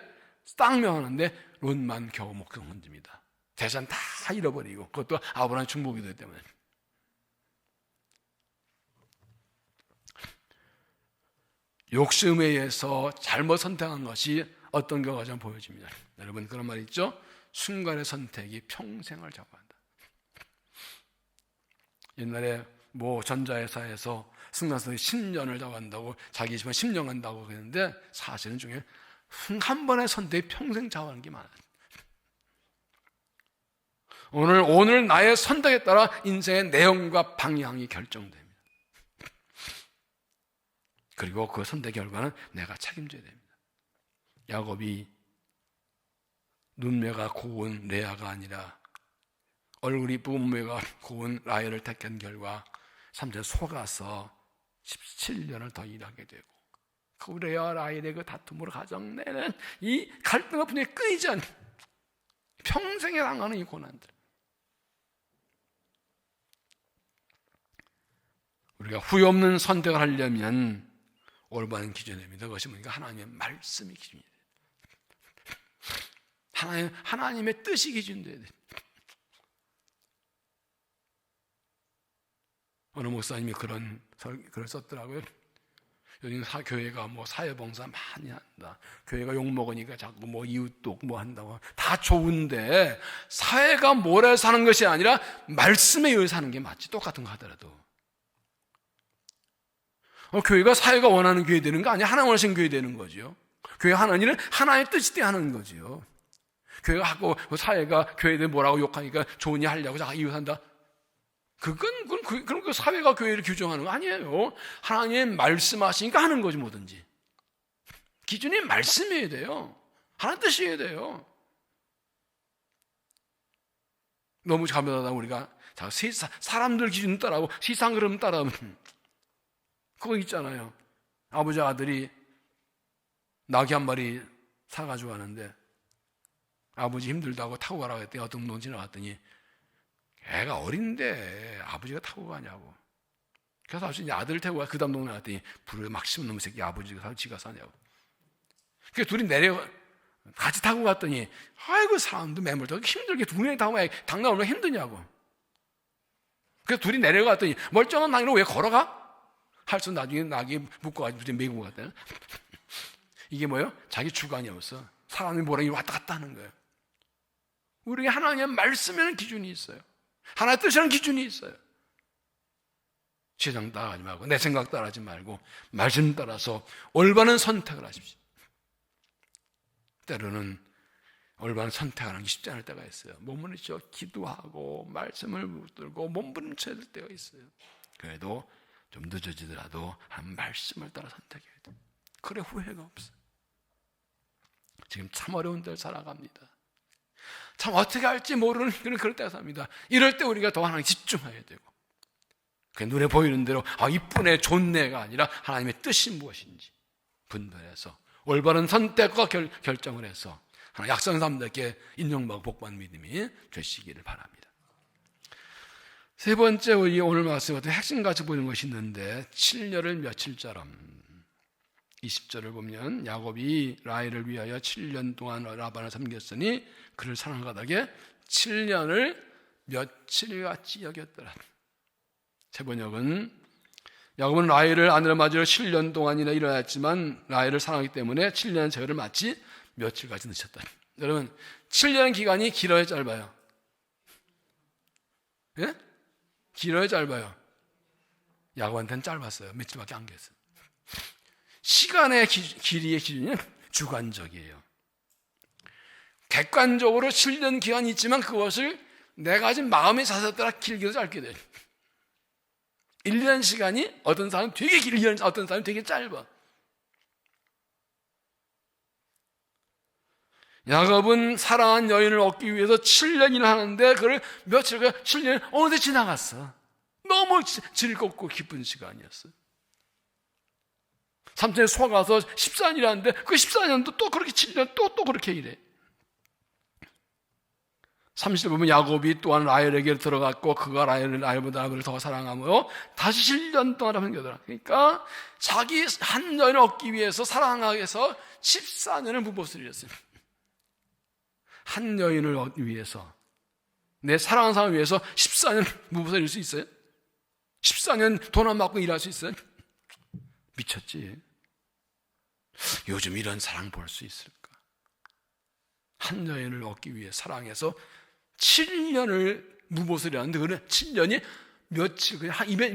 딱 명하는데 롯만 겨우 목숨 건집니다. 재산 다 잃어버리고, 그것도 아브라함의 중복이기 때문에. 욕심에 의해서 잘못 선택한 것이 어떤 결과가 보여집니다. 여러분, 그런 말 있죠? 순간의 선택이 평생을 좌우한다. 옛날에 뭐 전자회사에서 승낙선이 10년을 좌우한다고, 자기 집은 10년 한다고 그랬는데 사실은 중에 한 번의 선택이 평생 좌우하는 게 많아요. 오늘 나의 선택에 따라 인생의 내용과 방향이 결정됩니다. 그리고 그 선택 결과는 내가 책임져야 됩니다. 야곱이 눈매가 고운 레아가 아니라 얼굴이 이쁘고 몸매가 고운 라헬을 택한 결과 3절 속아서 17년을 더 일하게 되고, 그 레아와 라헬의 그 다툼으로 가정 내는 이 갈등과 분열이 끊이지 않는 평생에 당하는 이 고난들, 우리가 후회 없는 선택을 하려면 올바른 기준입니다. 그것이 뭐니까 하나님의 말씀이 기준이에요. 하나님의 뜻이 기준돼야 돼요. 어느 목사님이 그런 글을 썼더라고요. 요즘 교회가 뭐 사회봉사 많이 한다. 교회가 욕먹으니까 자꾸 뭐 이웃도 뭐 한다고. 다 좋은데 사회가 뭐라 사는 것이 아니라 말씀에 의해 사는 게 맞지. 똑같은 거 하더라도. 교회가 사회가 원하는 교회 되는 거 아니야. 하나님 원하시는 교회 되는 거죠. 교회 하는 일은 하나의 뜻이 때 하는 거죠. 교회가 하고 사회가 교회들 뭐라고 욕하니까 좋은 일 하려고 자꾸 이웃한다. 그건 그 사회가 교회를 규정하는 거 아니에요. 하나님 말씀하시니까 하는 거지 뭐든지. 기준이 말씀이어야 돼요. 하나님 뜻이어야 돼요. 너무 잘못하다 우리가 사람들 기준 따라하고 세상 흐름 따라하면 그거 있잖아요. 아버지 아들이 나귀 한 마리 사가지고 가는데 아버지 힘들다고 타고 가라고 했더니 어떤 분 지나갔더니 애가 어린데 아버지가 타고 가냐고. 그래서 아들을 타고 가 그 다음 동네 갔더니 불을 막 씹는 놈의 새끼 아버지가 지가 사냐고. 그래서 둘이 같이 타고 갔더니 아이고 사람도 매몰도 힘들게 두 명이 타고 가야 당장 얼마나 힘드냐고. 그래서 둘이 내려갔더니 멀쩡한 나귀로 왜 걸어가? 할수 나중에 나귀 묶어가지고 메고 갔대요. 이게 뭐예요? 자기 주관이 없어. 사람이 뭐라 왔다 갔다 하는 거예요. 우리에게 하나님의 말씀에는 기준이 있어요. 하나의 뜻이라는 기준이 있어요. 세상 따라하지 말고 내 생각 따라하지 말고 말씀 따라서 올바른 선택을 하십시오. 때로는 올바른 선택하는 게 쉽지 않을 때가 있어요. 몸부림쳐 기도하고 말씀을 붙들고 몸부림쳐야 될 때가 있어요. 그래도 좀 늦어지더라도 한 말씀을 따라 선택해야 돼요. 그래 후회가 없어요. 지금 참 어려운 때를 살아갑니다. 참 어떻게 할지 모르는 그럴 때가 삽니다. 이럴 때 우리가 더 하나님 집중해야 되고 그 눈에 보이는 대로 이쁘네 좋네가 아니라 하나님의 뜻이 무엇인지 분별해서 올바른 선택과 결정을 해서 하나 약속한 사람들께 인정받고 복받는 믿음이 되시기를 바랍니다. 세 번째 우리 오늘 말씀에 어떤 핵심같이 보이는 것이 있는데 7년을 며칠처럼 20절을 보면 야곱이 라헬을 위하여 7년 동안 라반을 섬겼으니 그를 사랑하다게 7년을 며칠같이 여겼더라. 세번역은 야곱은 라헬을 아내로 맞으러 7년 동안이나 일어났지만 라헬을 사랑하기 때문에 7년 제어를 마치 며칠까지 늦췄다. 여러분 7년 기간이 길어요 짧아요? 예? 길어요 짧아요? 야곱한테는 짧았어요. 며칠밖에 안 됐어요. 시간의 길이의 기준은 주관적이에요. 객관적으로 7년 기간이 있지만 그것을 내가 가진 마음의 사슬에 따라 길게도 짧게 돼요. 1년 시간이 어떤 사람은 되게 길고 어떤 사람은 되게 짧아. 야곱은 사랑한 여인을 얻기 위해서 7년이나 하는데 그걸 며칠가 7년이 어느새 지나갔어. 너무 즐겁고 기쁜 시간이었어. 삼촌이 속아서 14년이라는데 그 14년도 또 그렇게 7년 또 그렇게 일해. 30절 보면 야곱이 또한 라헬에게 들어갔고 그가 라헬보다 더 사랑하며 다시 7년 동안 섬겼더라. 그러니까 자기 한 여인을 얻기 위해서 사랑하기 위해서 14년을 무보스를 일했어요. 한 여인을 얻기 위해서 내 사랑하는 사람을 위해서 14년 무보스를 일 수 있어요? 14년 돈 안 받고 일할 수 있어요? 미쳤지. 요즘 이런 사랑 볼 수 있을까? 한 여인을 얻기 위해 사랑해서 7년을 무보스를 하는데 그는 7년이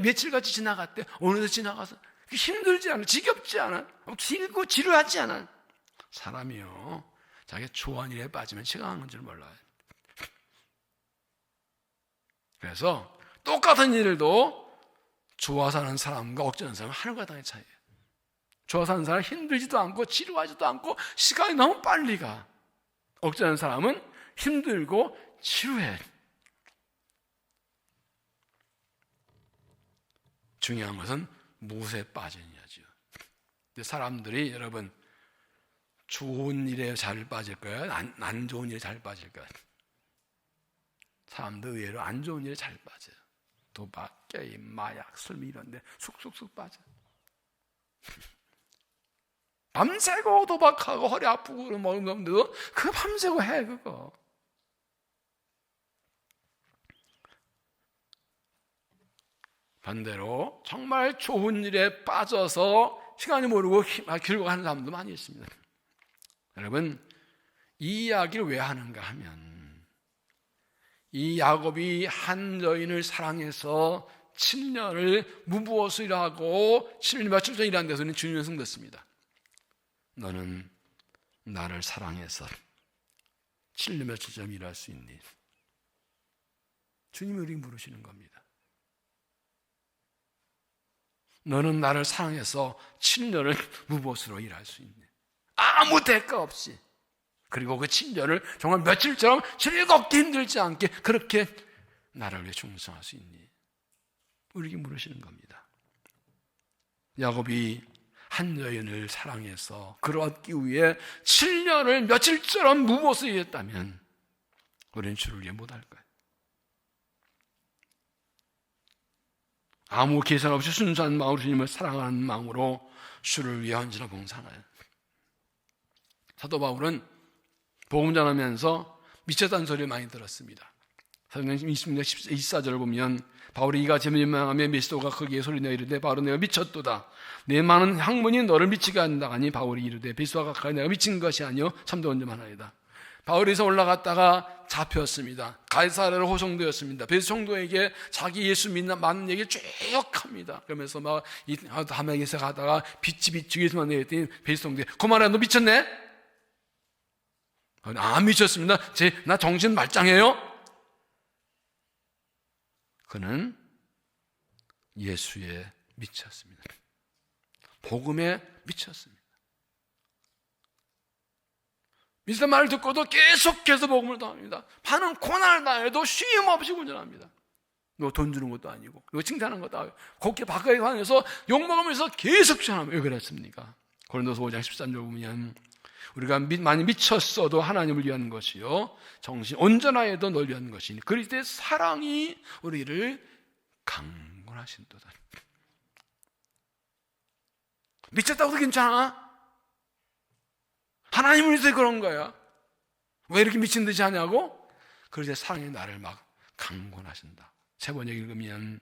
며칠같이 지나갔대. 어느새 지나가서 힘들지 않아, 지겹지 않아, 길고 지루하지 않아. 사람이요 자기 좋아하는 일에 빠지면 시간 가는 줄 몰라요. 그래서 똑같은 일도 좋아서 하는 사람과 억지하는 사람은 하늘과 땅의 차이예요. 좋아서 하는 사람은 힘들지도 않고 지루하지도 않고 시간이 너무 빨리 가. 억지하는 사람은 힘들고 지루해. 중요한 것은 무엇에 빠지느냐죠. 근데 사람들이 여러분 좋은 일에 잘 빠질까요? 안 좋은 일에 잘 빠질까요? 사람들 의외로 안 좋은 일에 잘 빠져요. 도박, 게임, 마약, 술 이런 데 쑥쑥쑥 빠져요. 밤새고 도박하고 허리 아프고 먹는데도 그거 밤새고 해 그거. 반대로 정말 좋은 일에 빠져서 시간이 모르고 길고 가는 사람도 많이 있습니다. 여러분 이 이야기를 왜 하는가 하면 이 야곱이 한 여인을 사랑해서 7년을 무부어서 일하고 7년 며칠 전 일한 데서는 주님의 성됐습니다. 너는 나를 사랑해서 7년 며칠 전 일할 수 있니? 주님이 우리 물으시는 겁니다. 너는 나를 사랑해서 7년을 무보수로 일할 수 있니? 아무 대가 없이. 그리고 그 7년을 정말 며칠처럼 즐겁게 힘들지 않게 그렇게 나를 위해 충성할 수 있니? 우리에게 물으시는 겁니다. 야곱이 한 여인을 사랑해서 그를 얻기 위해 7년을 며칠처럼 무보수 일했다면 우리는 주를 위해 못할까요? 아무 계산 없이 순수한 마음으로 주님을 사랑하는 마음으로 주를 위해 언제나 봉사하나요? 사도 바울은 복음 전하면서 미쳤다는 소리를 많이 들었습니다. 사도행전 20장 24절을 보면 바울이 이가 제명하며 미스도가 거기에 소리내어 이르되 바로 내가 미쳤도다. 내 많은 학문이 너를 미치게 한다하니 바울이 이르되 비스와 가까이 내가 미친 것이 아니요 참도 온전하나이다. 바울에서 올라갔다가 잡혔습니다. 가이사랴로 호송되었습니다. 베드로 총독에게 자기 예수 믿는 얘기를 쭉 합니다. 그러면서 막 다메섹에서 가다가 빛이 예수만 내었더니 베드로 총독이 그만해, 너 미쳤네? 안 미쳤습니다. 나 정신 말짱해요? 그는 예수에 미쳤습니다. 복음에 미쳤습니다. 미스터 말을 듣고도 계속해서 복음을 당합니다. 많은 고난을 당해도 쉼 없이 운전합니다. 너 돈 주는 것도 아니고, 너 칭찬하는 것도 아니고, 곱게 바깥에 다녀서 욕먹으면서 계속 전하면 왜 그랬습니까? 고린도서 5장 13절 보면 우리가 많이 미쳤어도 하나님을 위한 것이요 정신 온전하여도 널 위한 것이니 그리스도의 사랑이 우리를 강건하신도다. 미쳤다고 해도 괜찮아? 하나님을 위해서 그런 거야. 왜 이렇게 미친 듯이 하냐고? 그리스도의 사랑이 나를 막 강건하신다. 세 번역 읽으면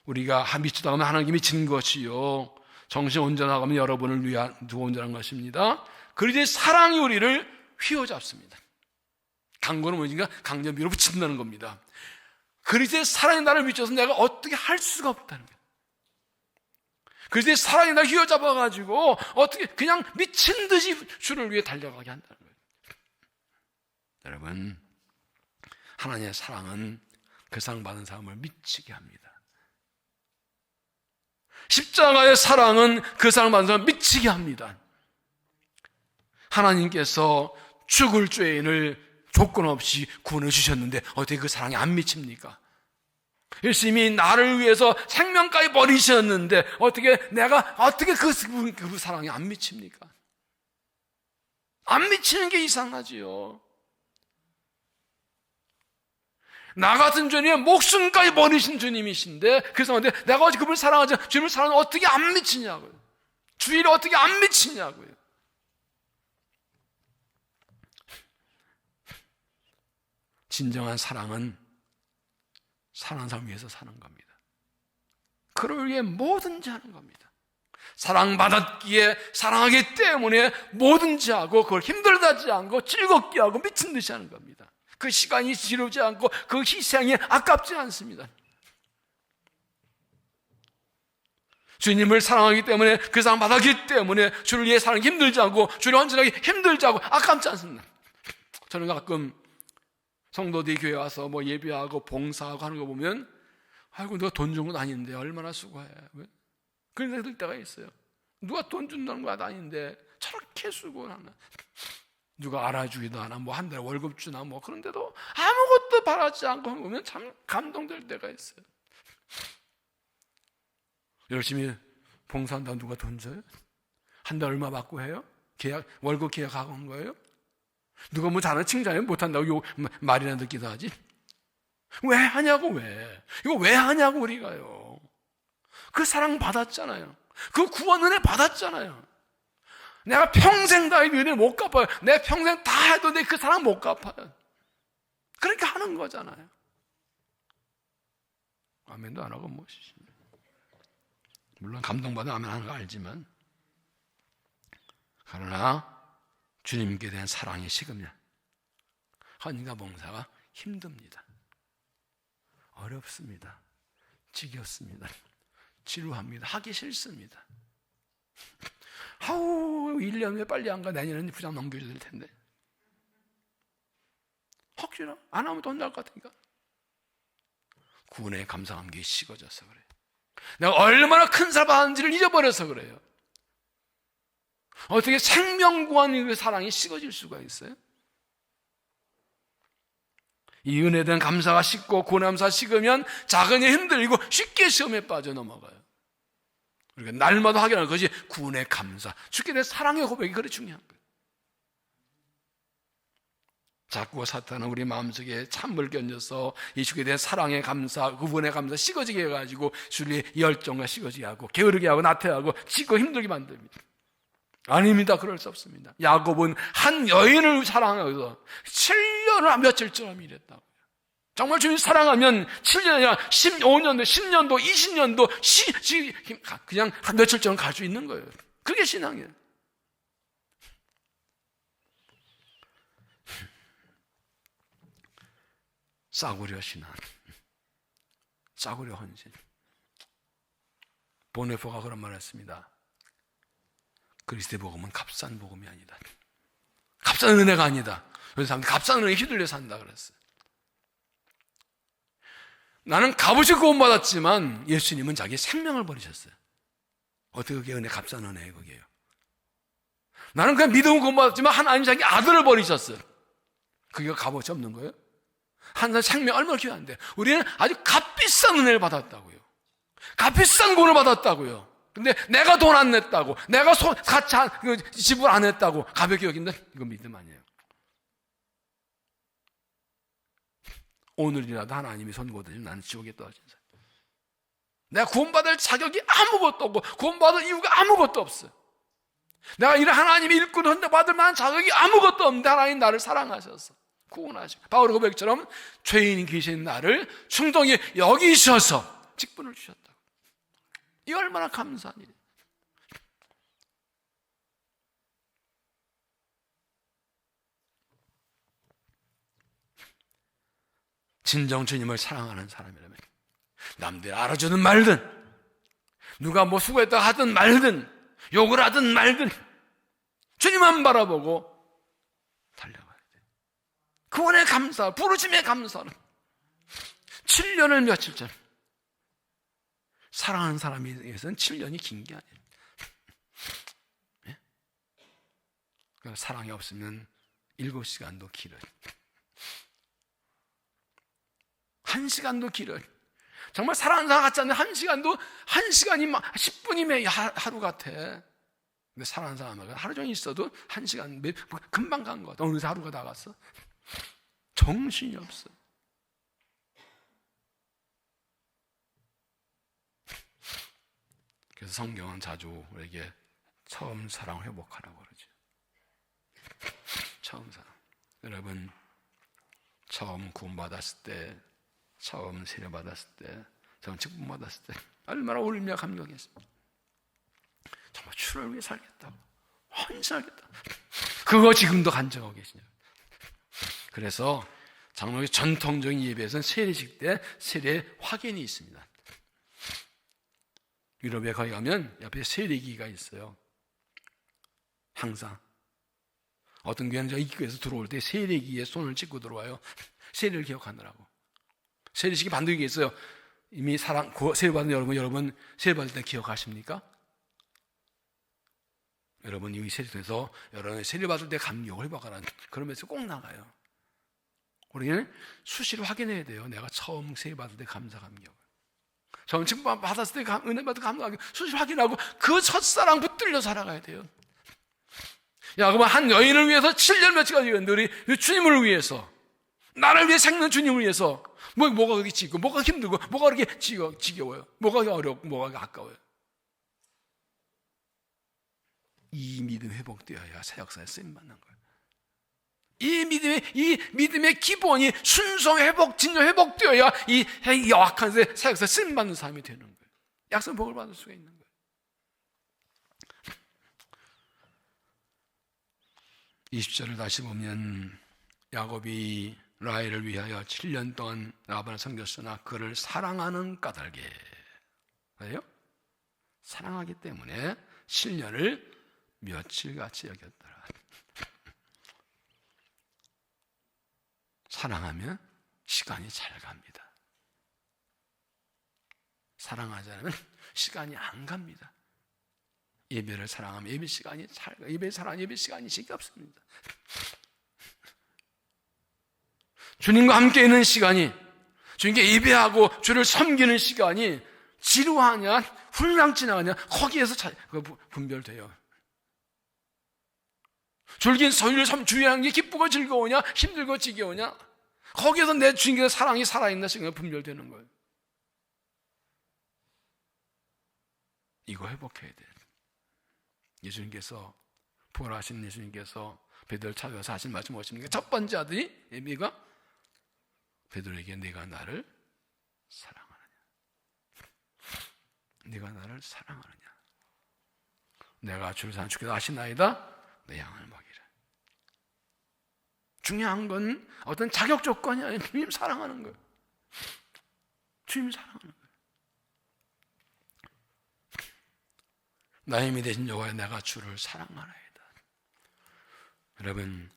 우리가 미치다 하면 하나님께 미친 것이요 정신 온전하고 하면 여러분을 위한 온전한 것입니다. 그리스도의 사랑이 우리를 휘어잡습니다. 강건은 뭐니까 강제 밀어붙인다는 겁니다. 그리스도의 사랑이 나를 미쳐서 내가 어떻게 할 수가 없다는 거예요. 그리스도의 사랑이 나를 휘어잡아가지고 어떻게 그냥 미친 듯이 주를 위해 달려가게 한다는 거예요. 여러분, 하나님의 사랑은 그 사랑 받은 사람을 미치게 합니다. 십자가의 사랑은 그 사랑 받은 사람을 미치게 합니다. 하나님께서 죽을 죄인을 조건 없이 구원해 주셨는데 어떻게 그 사랑이 안 미칩니까? 열심히 나를 위해서 생명까지 버리셨는데 내가 어떻게 그 사랑이 안 미칩니까? 안 미치는 게 이상하지요. 나 같은 죄인의 목숨까지 버리신 주님이신데 그 상황인데 내가 어떻게 그분을 사랑하지 주님을 사랑하면 어떻게 안 미치냐고요. 주일에 어떻게 안 미치냐고요. 진정한 사랑은 사랑하는 사람을 위해서 사는 겁니다. 그를 위해 뭐든지 하는 겁니다. 사랑받았기에 사랑하기 때문에 뭐든지 하고 그걸 힘들다지 않고 즐겁게 하고 미친 듯이 하는 겁니다. 그 시간이 지루지 않고 그 희생이 아깝지 않습니다. 주님을 사랑하기 때문에 그 사랑 받았기 때문에 주를 위해 사랑하기 힘들지 않고 주를 헌신하기 힘들지 않고 아깝지 않습니다. 저는 가끔 성도들이 교회 와서 뭐 예배하고 봉사하고 하는 거 보면 아이고 누가 돈 준 건 아닌데 얼마나 수고해. 그런 생각이 들 때가 있어요. 누가 돈 준다는 거 아닌데 저렇게 수고하나. 누가 알아주기도 하나 뭐 한 달에 월급 주나 뭐 그런데도 아무것도 바라지 않고 보면 참 감동될 때가 있어요. 열심히 봉사한다고 누가 돈 줘요? 한 달 얼마 받고 해요? 월급 계약하고 한 거예요? 누가 뭐 잘하는 칭찬해 못한다고 말이나 듣기도 하지? 왜 하냐고 왜? 이거 왜 하냐고 우리가요. 그 사랑 받았잖아요. 그 구원 은혜 받았잖아요. 내가 평생 다 이 은혜 못 갚아요. 내가 평생 다 해도 내 그 사랑 못 갚아요. 그러니까 하는 거잖아요. 아멘도 안 하고 뭐시지. 물론 감동받아 아멘 하는 거 알지만 그러나 주님께 대한 사랑이 식으면 헌신과 봉사가 힘듭니다. 어렵습니다. 지겹습니다. 지루합니다. 하기 싫습니다. 아우 1년 왜 빨리 안 가? 내년에는 부장 넘겨줘야 될 텐데. 혹시나 안 하면 돈 날 것 같으니까. 구원에 감사한 게 식어져서 그래요. 내가 얼마나 큰 살 받았는지를 잊어버려서 그래요. 어떻게 생명 구하는 그 사랑이 식어질 수가 있어요? 이 은혜에 대한 감사가 식고 구원의 감사가 식으면 작은 일 흔들리고 쉽게 시험에 빠져 넘어가요. 그러니까 날마다 확인하는 것이 구원의 감사, 주께 대한 사랑의 고백이 그래 중요한 거예요. 자꾸 사탄은 우리 마음속에 찬물 견뎌서 이 주께 대한 사랑의 감사, 구원의 감사 식어지게 해가지고 주님의 열정과 식어지게 하고 게으르게 하고 나태하고 지고 힘들게 만듭니다. 아닙니다. 그럴 수 없습니다. 야곱은 한 여인을 사랑해서 7년을 며칠처럼 일했다고요. 정말 주님 사랑하면 7년이 아니라 15년도, 10년도, 20년도 그냥 한 며칠처럼 갈 수 있는 거예요. 그게 신앙이에요. 싸구려 신앙, 싸구려 헌신. 보네포가 그런 말을 했습니다. 그리스도의 복음은 값싼 복음이 아니다. 값싼 은혜가 아니다. 그래서 사람들이 값싼 은혜에 휘둘려 산다 그랬어요. 나는 값없이 구원받았지만 예수님은 자기 생명을 버리셨어요. 어떻게 그게 은혜, 값싼 은혜예요, 그게요. 나는 그냥 믿음을 구원받았지만 하나님 자기 아들을 버리셨어요. 그게 값없이 없는 거예요? 한 사람 생명 얼마나 귀한데 우리는 아주 값비싼 은혜를 받았다고요. 값비싼 구원을 받았다고요. 근데 내가 돈 안 냈다고, 내가 같이 지불 안 했다고 가볍게 여긴다? 이건 믿음 아니에요. 오늘이라도 하나님이 선고되면 나는 지옥에 떨어진 사람. 내가 구원받을 자격이 아무것도 없고 구원받을 이유가 아무것도 없어요. 내가 이런 하나님의 일꾼을 헌납받을 만한 자격이 아무것도 없는데 하나님 나를 사랑하셔서 구원하시고 바울 고백처럼 죄인이 계신 나를 충동히 여기셔서 직분을 주셨다고. 이 얼마나 감사한 일이에요. 진정 주님을 사랑하는 사람이라면 남들이 알아주든 말든 누가 뭐 수고했다 하든 말든 욕을 하든 말든 주님만 바라보고 달려가야 돼요. 구원의 감사, 부르심의 감사는 7년을 며칠째 사랑하는 사람에 의해서는 7년이 긴 게 아니에요. 네? 사랑이 없으면 7시간도 길어요. 1시간도 길어요. 정말 사랑하는 사람 같지 않는데 1시간이 막 10분이면 하루 같아. 근데 사랑하는 사람하고 하루 종일 있어도 1시간 금방 간 것 같아. 어느새 하루가 다 갔어. 정신이 없어. 그래서 성경은 자주 우리에게 처음 사랑 회복하라고 그러죠. 처음 사랑. 여러분 처음 구원받았을 때, 처음 세례받았을 때, 처음 직분받았을 때 얼마나 울며 감격했습니까? 정말 주를 위해 살겠다고, 헌신하겠다. 그거 지금도 간증하고 계시냐고. 그래서 장로의 전통적인 예배에서는 세례식 때 세례 확인이 있습니다. 유럽에 거기 가면 옆에 세례기가 있어요. 항상 어떤 교회는 저 입구에서 들어올 때 세례기에 손을 짚고 들어와요. 세례를 기억하느라고. 세례식이 반드시 있어요. 이미 세례받은 여러분 세례받을 때 기억하십니까? 여러분 이미 세례돼서 여러분 세례받을 때 감격을 회복하라는 그러면서 꼭 나가요. 우리는 수시로 확인해야 돼요. 내가 처음 세례받을 때 감사 감격. 처음 직분 받았을 때 은혜 받을 감사하고 수시로 확인하고 그 첫사랑 붙들려 살아가야 돼요. 야곱은 한 여인을 위해서 7년 며칠까지 우리 주님을 위해서, 나를 위해 생는 주님을 위해서 뭐가 그렇게 지고 뭐가 힘들고 뭐가 그렇게 지겨워요, 뭐가 어렵고 뭐가 아까워요. 이 믿음 회복되어야 새 역사에 쓰임받는 거예요. 이 믿음의 기본이 순종 회복, 진정 회복되어야 이 역한 새 역사에 쓰임받는 사람이 되는 거예요. 약속 복을 받을 수가 있는 거예요. 20절을 다시 보면 야곱이 라헬을 위하여 7년 동안 라반을 섬겼으나 그를 사랑하는 까닭에 왜요? 사랑하기 때문에 실년을 며칠같이 여겼더라. 사랑하면 시간이 잘 갑니다. 사랑하지 않으면 시간이 안 갑니다. 예배를 사랑하면 예배 시간이 잘 가. 예배 사랑 예배 시간이 지겹습니다. 주님과 함께 있는 시간이, 주님께 예배하고 주를 섬기는 시간이 지루하냐 훌랑 지나가냐 거기에서 분별돼요. 줄긴 서유를 주의하는 게 기쁘고 즐거우냐 힘들고 지겨우냐 거기에서 내 주님의 사랑이 살아있나 시간이 분별되는 거예요. 이거 회복해야 돼. 예수님께서 부활하신 예수님께서 베드로를 찾아와서 하신 말씀 무엇입니까? 첫 번째 아들이 예비가 베드로에게 네가 나를 사랑하느냐, 네가 나를 사랑하느냐, 내가 주를 사랑 주께서 아시나이다 내 양을 먹이라. 중요한 건 어떤 자격 조건이 아니라 주님 사랑하는 거예요. 주님 사랑하는 거예요. 나의 힘이 되신 여호와여 내가 주를 사랑하나이다. 여러분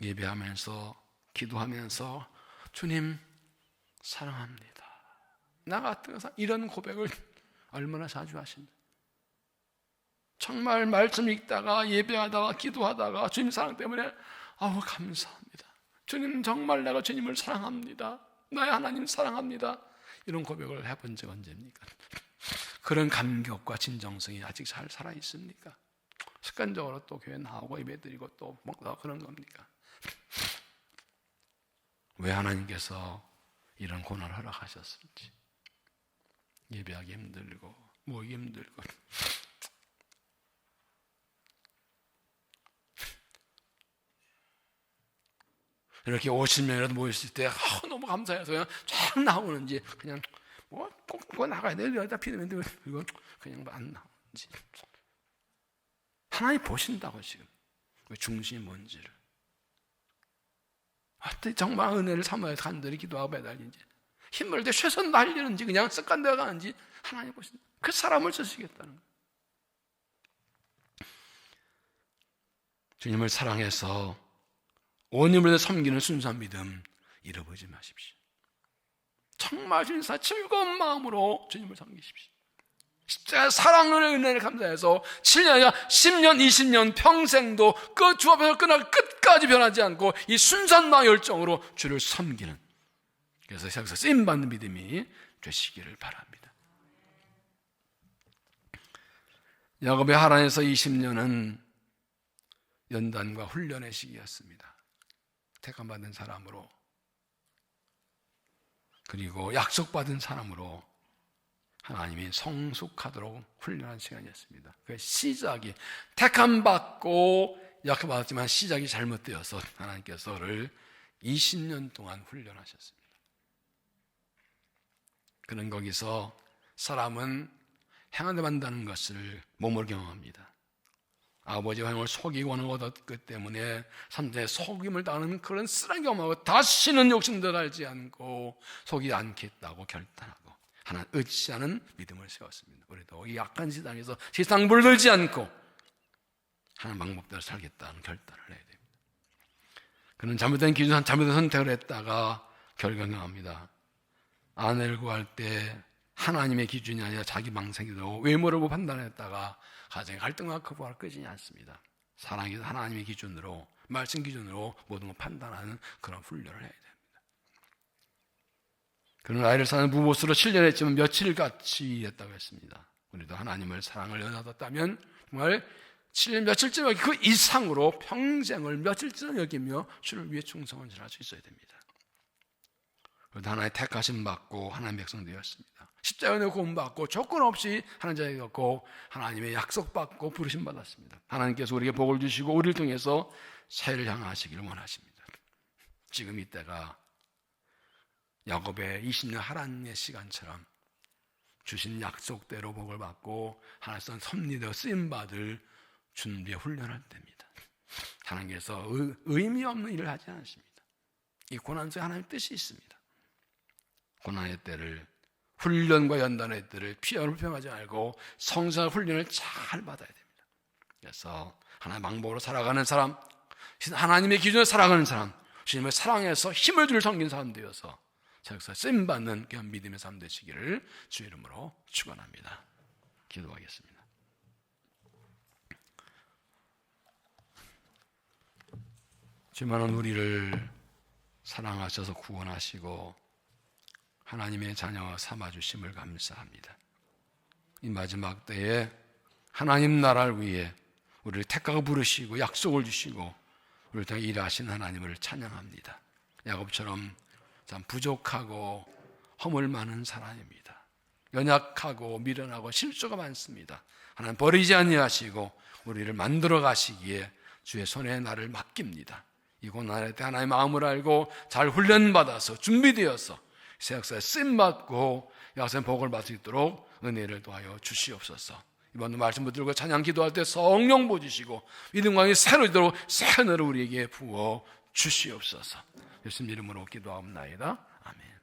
예배하면서 기도하면서 주님 사랑합니다. 나 같은 이런 고백을 얼마나 자주 하신다. 정말 말씀 읽다가 예배하다가 기도하다가 주님 사랑 때문에 감사합니다. 주님 정말 내가 주님을 사랑합니다. 나의 하나님 사랑합니다. 이런 고백을 해본 적 언제입니까? 그런 감격과 진정성이 아직 잘 살아있습니까? 습관적으로 또 교회 나오고 예배드리고 또 먹다 그런 겁니까? 왜 하나님께서 이런 고난을 허락하셨을지. 예배하기 힘들고 모이기 힘들고 이렇게 50명이라도 모였을 때 너무 감사해서 그냥 쫙 나오는지 그냥 꼭 나가야 돼. 여기다 피드면 이건 그냥 안 나오는지. 하나님 보신다고 지금 그 중심이 뭔지를. 어떻게 정말 은혜를 삼아야 간절히 기도하고 매달리는지, 힘을 때 최선 달리는지 그냥 습관되어 가는지 하나님 보신다. 그 사람을 쓰시겠다는 거예요. 주님을 사랑해서 온 힘을 섬기는 순수한 믿음 잃어버리지 마십시오. 정말 주님사 즐거운 마음으로 주님을 섬기십시오. 십자가 사랑의 은혜를 감사해서 7년 아니라 10년, 20년 평생도 그 주 앞에서 끝까지 변하지 않고 이 순수한 마음 열정으로 주를 섬기는, 그래서 여기서 쓰임받는 믿음이 되시기를 바랍니다. 야곱의 하란에서 20년은 연단과 훈련의 시기였습니다. 택함받은 사람으로, 그리고 약속받은 사람으로 하나님이 성숙하도록 훈련한 시간이었습니다. 그 시작이 택함받고 약속받았지만 시작이 잘못되어서 하나님께서 그를 20년 동안 훈련하셨습니다. 그런 거기서 사람은 행하게 만다는 것을 몸으로 경험합니다. 아버지와 형을 속이고 하는 것 때문에 삶에 속임을 당하는 그런 쓰라린 경험하고 다시는 욕심도 알지 않고 속이지 않겠다고 결단하고 하나님 의지하는 믿음을 세웠습니다. 우리도 이 약한 세상에서 세상 물들지 않고 하나님 방법대로 살겠다는 결단을 해야 됩니다. 그는 잘못된 기준, 잘못된 선택을 했다가 결경합니다. 아내를 구할 때 하나님의 기준이 아니라 자기 망상이도 외모를 판단했다가 가정의 갈등과 거부가 끄지지 않습니다. 사랑이 하나님의 기준으로, 말씀 기준으로 모든 걸 판단하는 그런 훈련을 해야 됩니다. 그는 아이를 사는 부모로서 7년 했지만 며칠같이 일했다고 했습니다. 우리도 하나님을 사랑을 연하뒀다면 정말 7년 며칠쯤 그 이상으로 평생을 며칠쯤 여기며 주를 위해 충성을 할 수 있어야 됩니다. 그래도 하나님의 택하심 받고 하나님의 백성 되었습니다. 십자가에 구원받고 조건 없이 하나님 자리에 걷고 하나님의 약속 받고 부르심 받았습니다. 하나님께서 우리에게 복을 주시고 우리를 통해서 새를 향하시기를 원하십니다. 지금 이때가 야곱의 20년 하란의 시간처럼 주신 약속대로 복을 받고 하나님께서 섭리되어 쓰임받을 준비에 훈련할 때입니다. 하나님께서 의미 없는 일을 하지 않으십니다. 이 고난 속에 하나님의 뜻이 있습니다. 고난의 때를 훈련과 연단의 때를 불평하지 말고 성장 훈련을 잘 받아야 됩니다. 그래서 하나님의 방법으로 살아가는 사람, 하나님의 기준으로 살아가는 사람, 주님을 사랑해서 힘을 줄 섬긴 사람 되어서 세상에서 쓰임받는 그런 믿음의 삶 되시기를 주의 이름으로 축원합니다. 기도하겠습니다. 주님은 우리를 사랑하셔서 구원하시고 하나님의 자녀 삼아주심을 감사합니다. 이 마지막 때에 하나님 나라를 위해 우리를 택하고 부르시고 약속을 주시고 우리를 통해 일하시는 하나님을 찬양합니다. 야곱처럼 참 부족하고 허물 많은 사람입니다. 연약하고 미련하고 실수가 많습니다. 하나님 버리지 아니하시고 우리를 만들어 가시기에 주의 손에 나를 맡깁니다. 이 고난의 때 하나님의 마음을 알고 잘 훈련받아서 준비되어서 새 역사에 쓰임받고 약속의 복을 받을 수 있도록 은혜를 도하여 주시옵소서. 이번 말씀 붙들고 찬양 기도할 때 성령 부어주시고 믿음과 힘이 새로지도록 새 은혜를 우리에게 부어 주시옵소서. 예수님 이름으로 기도하옵나이다. 아멘.